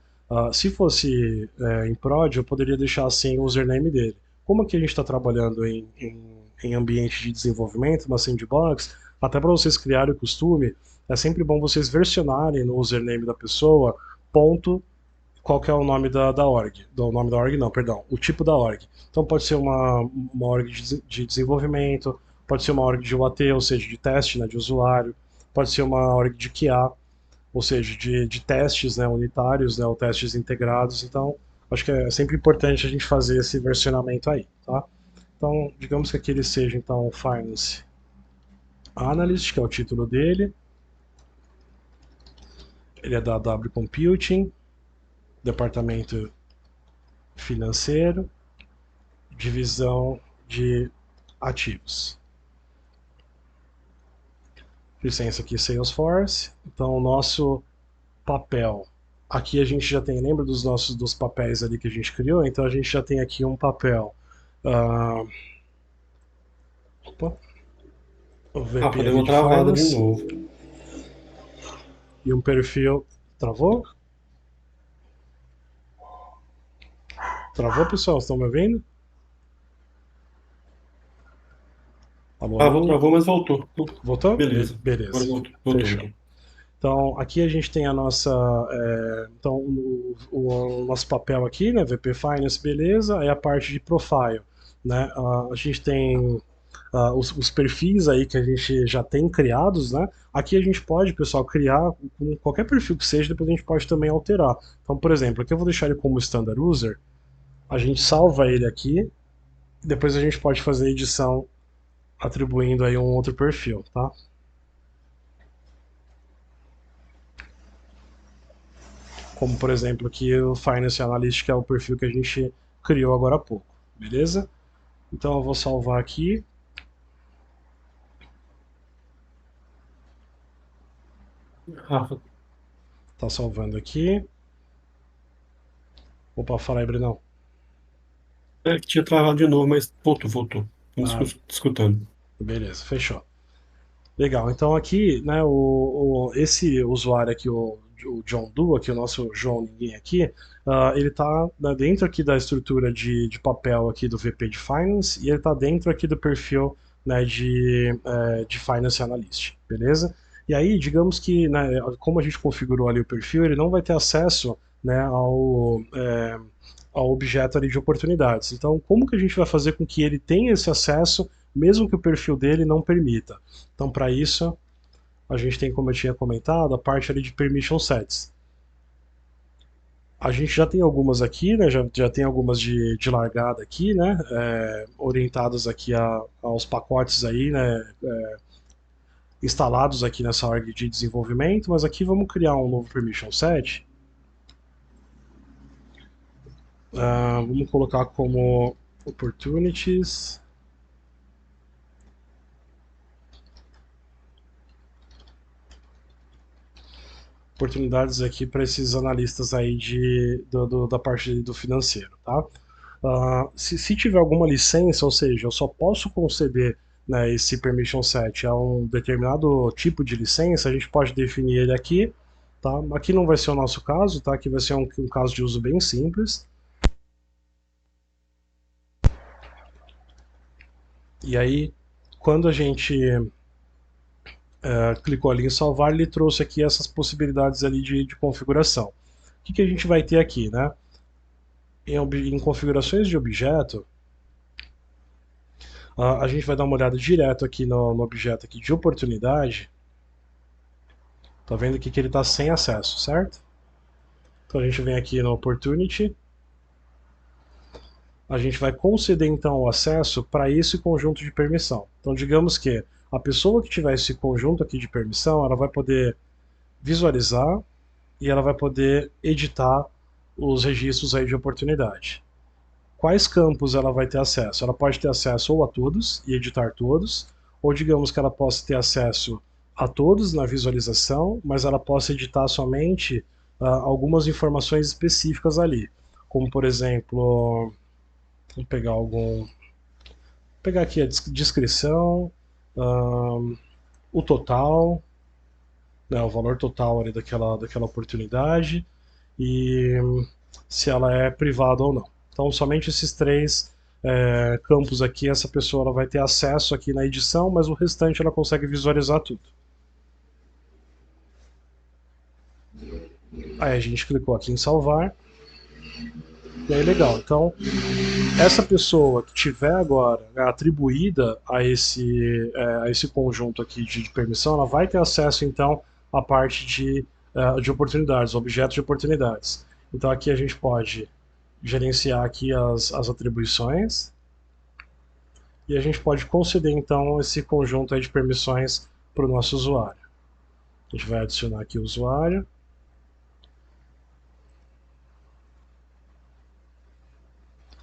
Se fosse em prod, eu poderia deixar assim o username dele. Como aqui a gente está trabalhando em ambiente de desenvolvimento, uma sandbox, até para vocês criarem o costume, é sempre bom vocês versionarem no username da pessoa, ponto, qual que é o nome da org. Do nome da org não, perdão, o tipo da org. Então pode ser uma org de desenvolvimento, pode ser uma org de UAT, ou seja, de teste, né, de usuário, pode ser uma org de QA, ou seja, de testes, né, unitários, né, ou testes integrados. Então, acho que é sempre importante a gente fazer esse versionamento aí, tá? Então, digamos que aqui ele seja então Finance Analyst, que é o título dele. Ele é da W Computing, departamento financeiro, divisão de ativos. Licença aqui Salesforce. Então o nosso papel, aqui a gente já tem, lembra dos papéis ali que a gente criou? Então a gente já tem aqui um papel. Opa, o VP Deu ali uma de travada de Finance novo. e um perfil. Travou? Travou, pessoal? Estão me ouvindo? Alô, alô? Travou, mas voltou. Voltou? Beleza. Agora Beleza. voltou Fechou. aqui. Então, aqui a gente tem a nossa. Então, o nosso papel aqui, né? VP Finance, beleza. É a parte de profile. Né? A gente tem os perfis aí que a gente já tem criados, né? Aqui a gente pode, pessoal, criar com qualquer perfil que seja, depois a gente pode também alterar. Então, por exemplo, aqui eu vou deixar ele como standard user, a gente salva ele aqui, depois a gente pode fazer a edição atribuindo aí um outro perfil, tá? Como, por exemplo, aqui o Finance Analyst, que é o perfil que a gente criou agora há pouco, beleza? Então eu vou salvar aqui. Rafa, Tá salvando aqui. Opa, fala aí, Brenão. que tinha travado de novo, mas voltou. Ah, Estamos escutando. beleza, fechou. Legal, então aqui, né, esse usuário aqui, o John Doe, aqui, o nosso João Ninguém aqui, ele está dentro aqui da estrutura de papel aqui do VP de Finance e ele está dentro aqui do perfil, né, de Finance Analyst, beleza? E aí, digamos que, né, como a gente configurou ali o perfil, ele não vai ter acesso, né, ao objeto ali de oportunidades. Então, como que a gente vai fazer com que ele tenha esse acesso, mesmo que o perfil dele não permita? Então, para isso, a gente tem, como eu tinha comentado, a parte ali de permission sets. A gente já tem algumas aqui, né? Já tem algumas de largada aqui, né? Orientadas aqui aos pacotes aí, né? Instalados aqui nessa org de desenvolvimento, mas aqui vamos criar um novo permission set. Vamos colocar como opportunities. Oportunidades aqui para esses analistas aí da parte do financeiro, tá? Se tiver alguma licença, ou seja, eu só posso conceder, né, esse permission set a um determinado tipo de licença, a gente pode definir ele aqui, tá? Aqui não vai ser o nosso caso, tá? Aqui vai ser um caso de uso bem simples. E aí, quando a gente clicou ali em salvar, ele trouxe aqui essas possibilidades ali de configuração. que a gente vai ter aqui, né? Em configurações de objeto, a gente vai dar uma olhada direto aqui no objeto aqui de oportunidade. Tá vendo aqui que ele está sem acesso, certo? Então a gente vem aqui no Opportunity. A gente vai conceder então o acesso para esse conjunto de permissão. Então digamos que a pessoa que tiver esse conjunto aqui de permissão, ela vai poder visualizar e ela vai poder editar os registros aí de oportunidade. Quais campos ela vai ter acesso? Ela pode ter acesso ou a todos e editar todos, ou digamos que ela possa ter acesso a todos na visualização, mas ela possa editar somente algumas informações específicas ali, como por exemplo, vamos pegar pegar aqui a descrição, o total, né, o valor total ali daquela oportunidade e se ela é privada ou não. Então, somente esses três campos aqui, essa pessoa ela vai ter acesso aqui na edição, mas o restante ela consegue visualizar tudo. Aí a gente clicou aqui em salvar. E aí, legal. Então, essa pessoa que tiver agora atribuída a esse conjunto aqui de permissão, ela vai ter acesso, então, à parte de oportunidades, objetos de oportunidades. Então, aqui a gente pode gerenciar aqui as atribuições e a gente pode conceder, então, esse conjunto aí de permissões para o nosso usuário. A gente vai adicionar aqui o usuário.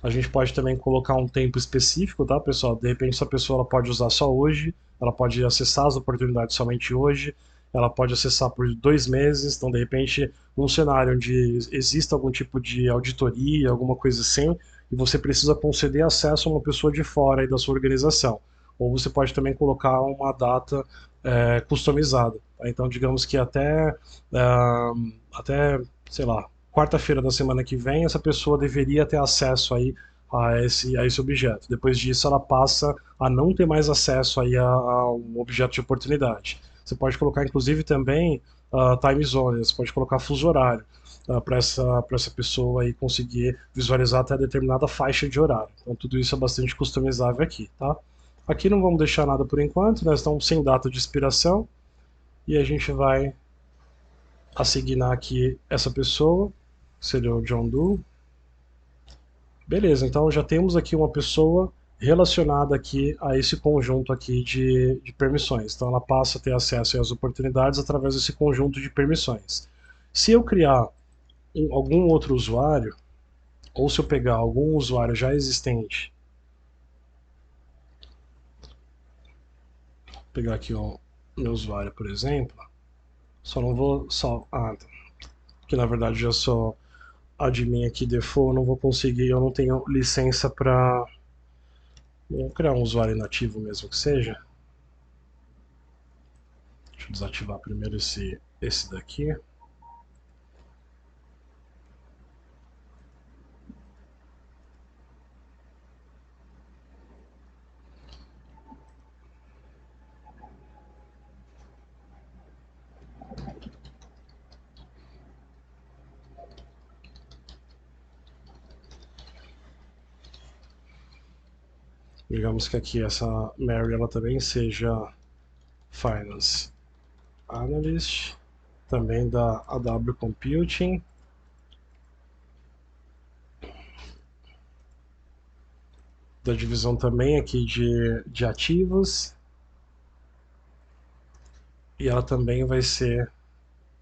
A gente pode também colocar um tempo específico, tá, pessoal? De repente, essa pessoa ela pode usar só hoje, ela pode acessar as oportunidades somente hoje, ela pode acessar por 2 meses, então, de repente, num cenário onde exista algum tipo de auditoria, alguma coisa assim, e você precisa conceder acesso a uma pessoa de fora aí da sua organização. Ou você pode também colocar uma data customizada. Tá? Então, digamos que até, sei lá, quarta-feira da semana que vem, essa pessoa deveria ter acesso aí a esse objeto. Depois disso, ela passa a não ter mais acesso aí a um objeto de oportunidade. Você pode colocar, inclusive, também time zone, você pode colocar fuso horário para essa pessoa aí conseguir visualizar até determinada faixa de horário. Então, tudo isso é bastante customizável aqui, tá? Aqui não vamos deixar nada por enquanto, nós estamos sem data de expiração e a gente vai assignar aqui essa pessoa. Seria o John Doe. Beleza, então já temos aqui uma pessoa relacionada aqui a esse conjunto aqui de permissões. Então ela passa a ter acesso às oportunidades através desse conjunto de permissões. Se eu criar algum outro usuário, ou se eu pegar algum usuário já existente, vou pegar aqui o meu usuário, por exemplo, só não vou que na verdade já sou admin aqui default, eu não vou conseguir, eu não tenho licença para criar um usuário inativo mesmo que seja. Deixa eu desativar primeiro esse daqui. Digamos que aqui essa Mary ela também seja Finance Analyst, também da AW Computing. Da divisão também aqui de ativos. E ela também vai ser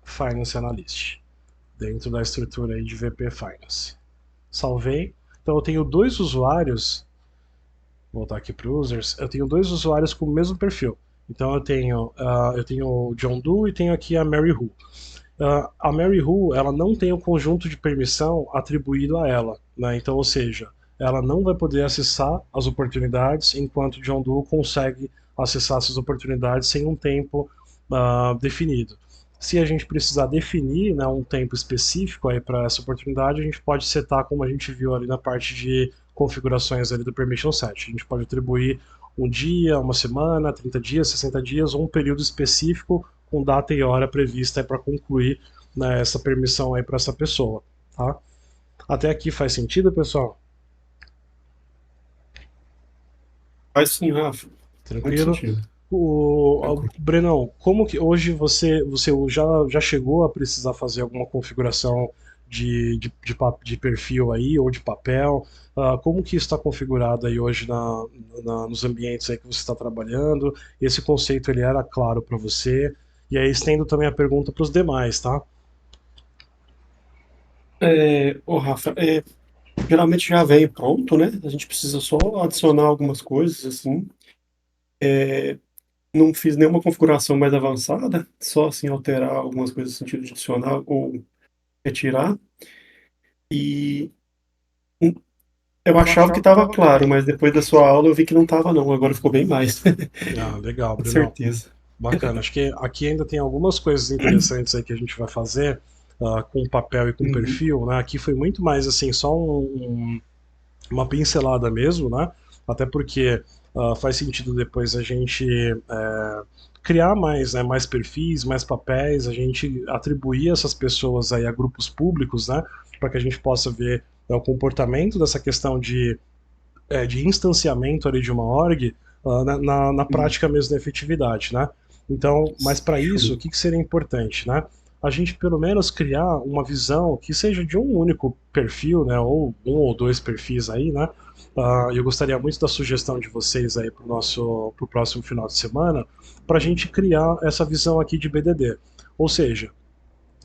Finance Analyst, dentro da estrutura aí de VP Finance. Salvei. Então eu tenho 2 usuários. Vou voltar aqui para Users. Eu tenho 2 usuários com o mesmo perfil. Então eu tenho o John Doe e tenho aqui a Mary Who. A Mary Who ela não tem o conjunto de permissão atribuído a ela, né? Então, ou seja, ela não vai poder acessar as oportunidades, enquanto o John Doe consegue acessar essas oportunidades sem um tempo definido. Se a gente precisar definir, né, um tempo específico para essa oportunidade, a gente pode setar, como a gente viu ali na parte de configurações ali do Permission Set. A gente pode atribuir um dia, uma semana, 30 dias, 60 dias, ou um período específico com data e hora prevista para concluir né, essa permissão aí para essa pessoa, tá? Até aqui faz sentido, pessoal? Faz sim, Rafa. Muito Tranquilo? sentido. Tranquilo. Brenão, como que hoje você já chegou a precisar fazer alguma configuração de perfil aí, ou de papel? Como que está configurado aí hoje nos ambientes aí que você está trabalhando? Esse conceito ele era claro para você? E aí estendo também a pergunta para os demais, tá? Rafa, geralmente já vem pronto, né? A gente precisa só adicionar algumas coisas, assim. Não fiz nenhuma configuração mais avançada, só assim alterar algumas coisas no sentido de adicionar ou retirar. E hum, eu achava que estava claro, mas depois da sua aula eu vi que não estava não, agora ficou bem mais. Ah, legal, Com Brenão. certeza. Bacana. Acho que aqui ainda tem algumas coisas interessantes aí que a gente vai fazer com papel e com Uhum, perfil, né? Aqui foi muito mais assim, só uma pincelada mesmo, né? Até porque faz sentido depois a gente criar mais, né, mais perfis, mais papéis, a gente atribuir essas pessoas aí a grupos públicos, né? Para que a gente possa ver o comportamento dessa questão de instanciamento ali de uma org na uhum. prática mesmo da efetividade, né? Então, mas para isso, Show. o que seria importante, né? A gente pelo menos criar uma visão que seja de um único perfil, né? Ou um ou dois perfis aí, né? Eu gostaria muito da sugestão de vocês aí para o próximo final de semana, para a gente criar essa visão aqui de BDD. Ou seja,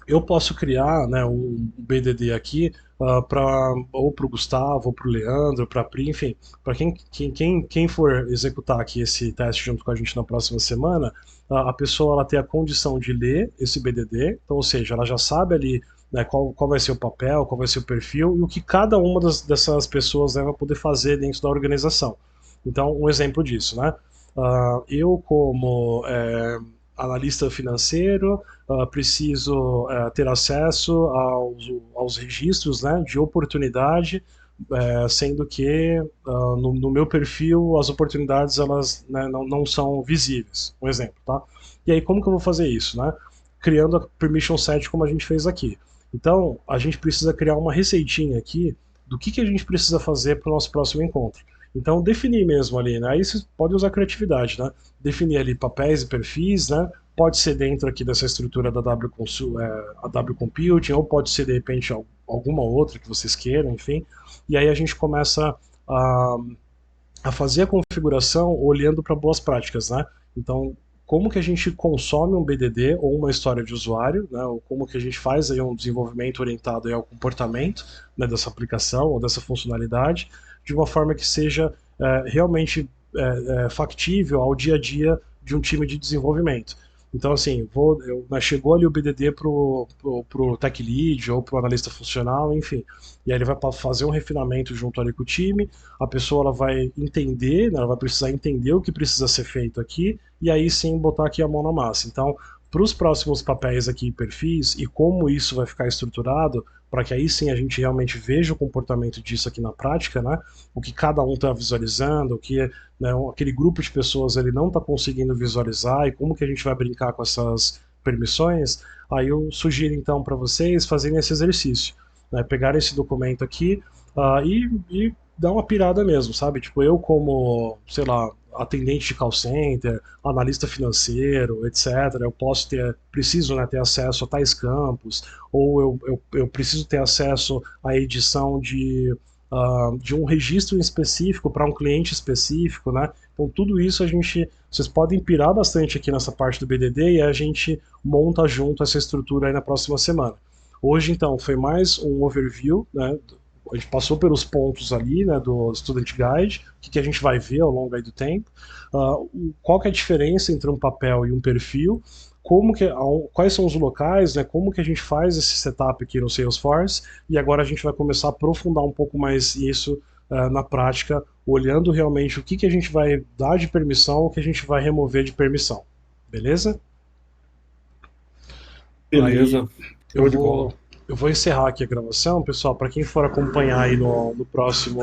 eu posso criar, né, um BDD aqui ou para o Gustavo, ou para o Leandro, para a Pri, enfim, para quem for executar aqui esse teste junto com a gente na próxima semana, a pessoa ela tem a condição de ler esse BDD, então, ou seja, ela já sabe ali, né, qual vai ser o papel, qual vai ser o perfil e o que cada uma dessas pessoas, né, vai poder fazer dentro da organização. Então, um exemplo disso, né? Eu, como analista financeiro, preciso ter acesso aos registros, né, de oportunidade, sendo que no meu perfil as oportunidades elas, né, não são visíveis. Um exemplo, tá? E aí como que eu vou fazer isso, né? Criando a permission set como a gente fez aqui. Então a gente precisa criar uma receitinha aqui do que a gente precisa fazer para o nosso próximo encontro. Então definir mesmo ali, né? Aí você pode usar criatividade, né? Definir ali papéis e perfis, né? Pode ser dentro aqui dessa estrutura da a W Computing, ou pode ser de repente alguma outra que vocês queiram, enfim. E aí a gente começa a, a fazer a configuração olhando para boas práticas, né? Então, como que a gente consome um BDD ou uma história de usuário, né? Ou como que a gente faz aí um desenvolvimento orientado aí ao comportamento, né, dessa aplicação ou dessa funcionalidade, de uma forma que seja realmente factível ao dia a dia de um time de desenvolvimento. Então, assim, chegou ali o BDD pro tech lead ou pro analista funcional, enfim. E aí ele vai fazer um refinamento junto ali com o time, a pessoa ela vai entender, né, ela vai precisar entender o que precisa ser feito aqui, e aí sim botar aqui a mão na massa. Então, para os próximos papéis aqui, perfis, e como isso vai ficar estruturado, para que aí sim a gente realmente veja o comportamento disso aqui na prática, né? O que cada um está visualizando, o que né, aquele grupo de pessoas ele não está conseguindo visualizar e como que a gente vai brincar com essas permissões, aí eu sugiro então para vocês fazerem esse exercício, né, pegar esse documento aqui e dar uma pirada mesmo, sabe? Tipo, eu como, sei lá, atendente de call center, analista financeiro, etc., eu preciso né, ter acesso a tais campos, ou eu preciso ter acesso à edição de um registro em específico para um cliente específico, né? Então tudo isso vocês podem pirar bastante aqui nessa parte do BDD e a gente monta junto essa estrutura aí na próxima semana. Hoje então foi mais um overview, né? A gente passou pelos pontos ali, né, do Student Guide, o que a gente vai ver ao longo aí do tempo, qual que é a diferença entre um papel e um perfil, quais são os locais, né, como que a gente faz esse setup aqui no Salesforce, e agora a gente vai começar a aprofundar um pouco mais isso na prática, olhando realmente o que a gente vai dar de permissão, o que a gente vai remover de permissão. Beleza? Aí Beleza. eu Show de bola. vou, eu vou encerrar aqui a gravação, pessoal. Para quem for acompanhar aí no próximo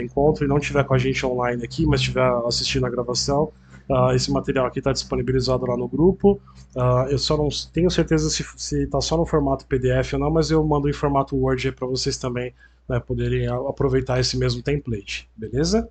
encontro e não estiver com a gente online aqui, mas estiver assistindo a gravação, Esse material aqui está disponibilizado lá no grupo. Eu só não tenho certeza se está só no formato PDF ou não, mas eu mando em formato Word para vocês também, né, poderem aproveitar esse mesmo template, beleza?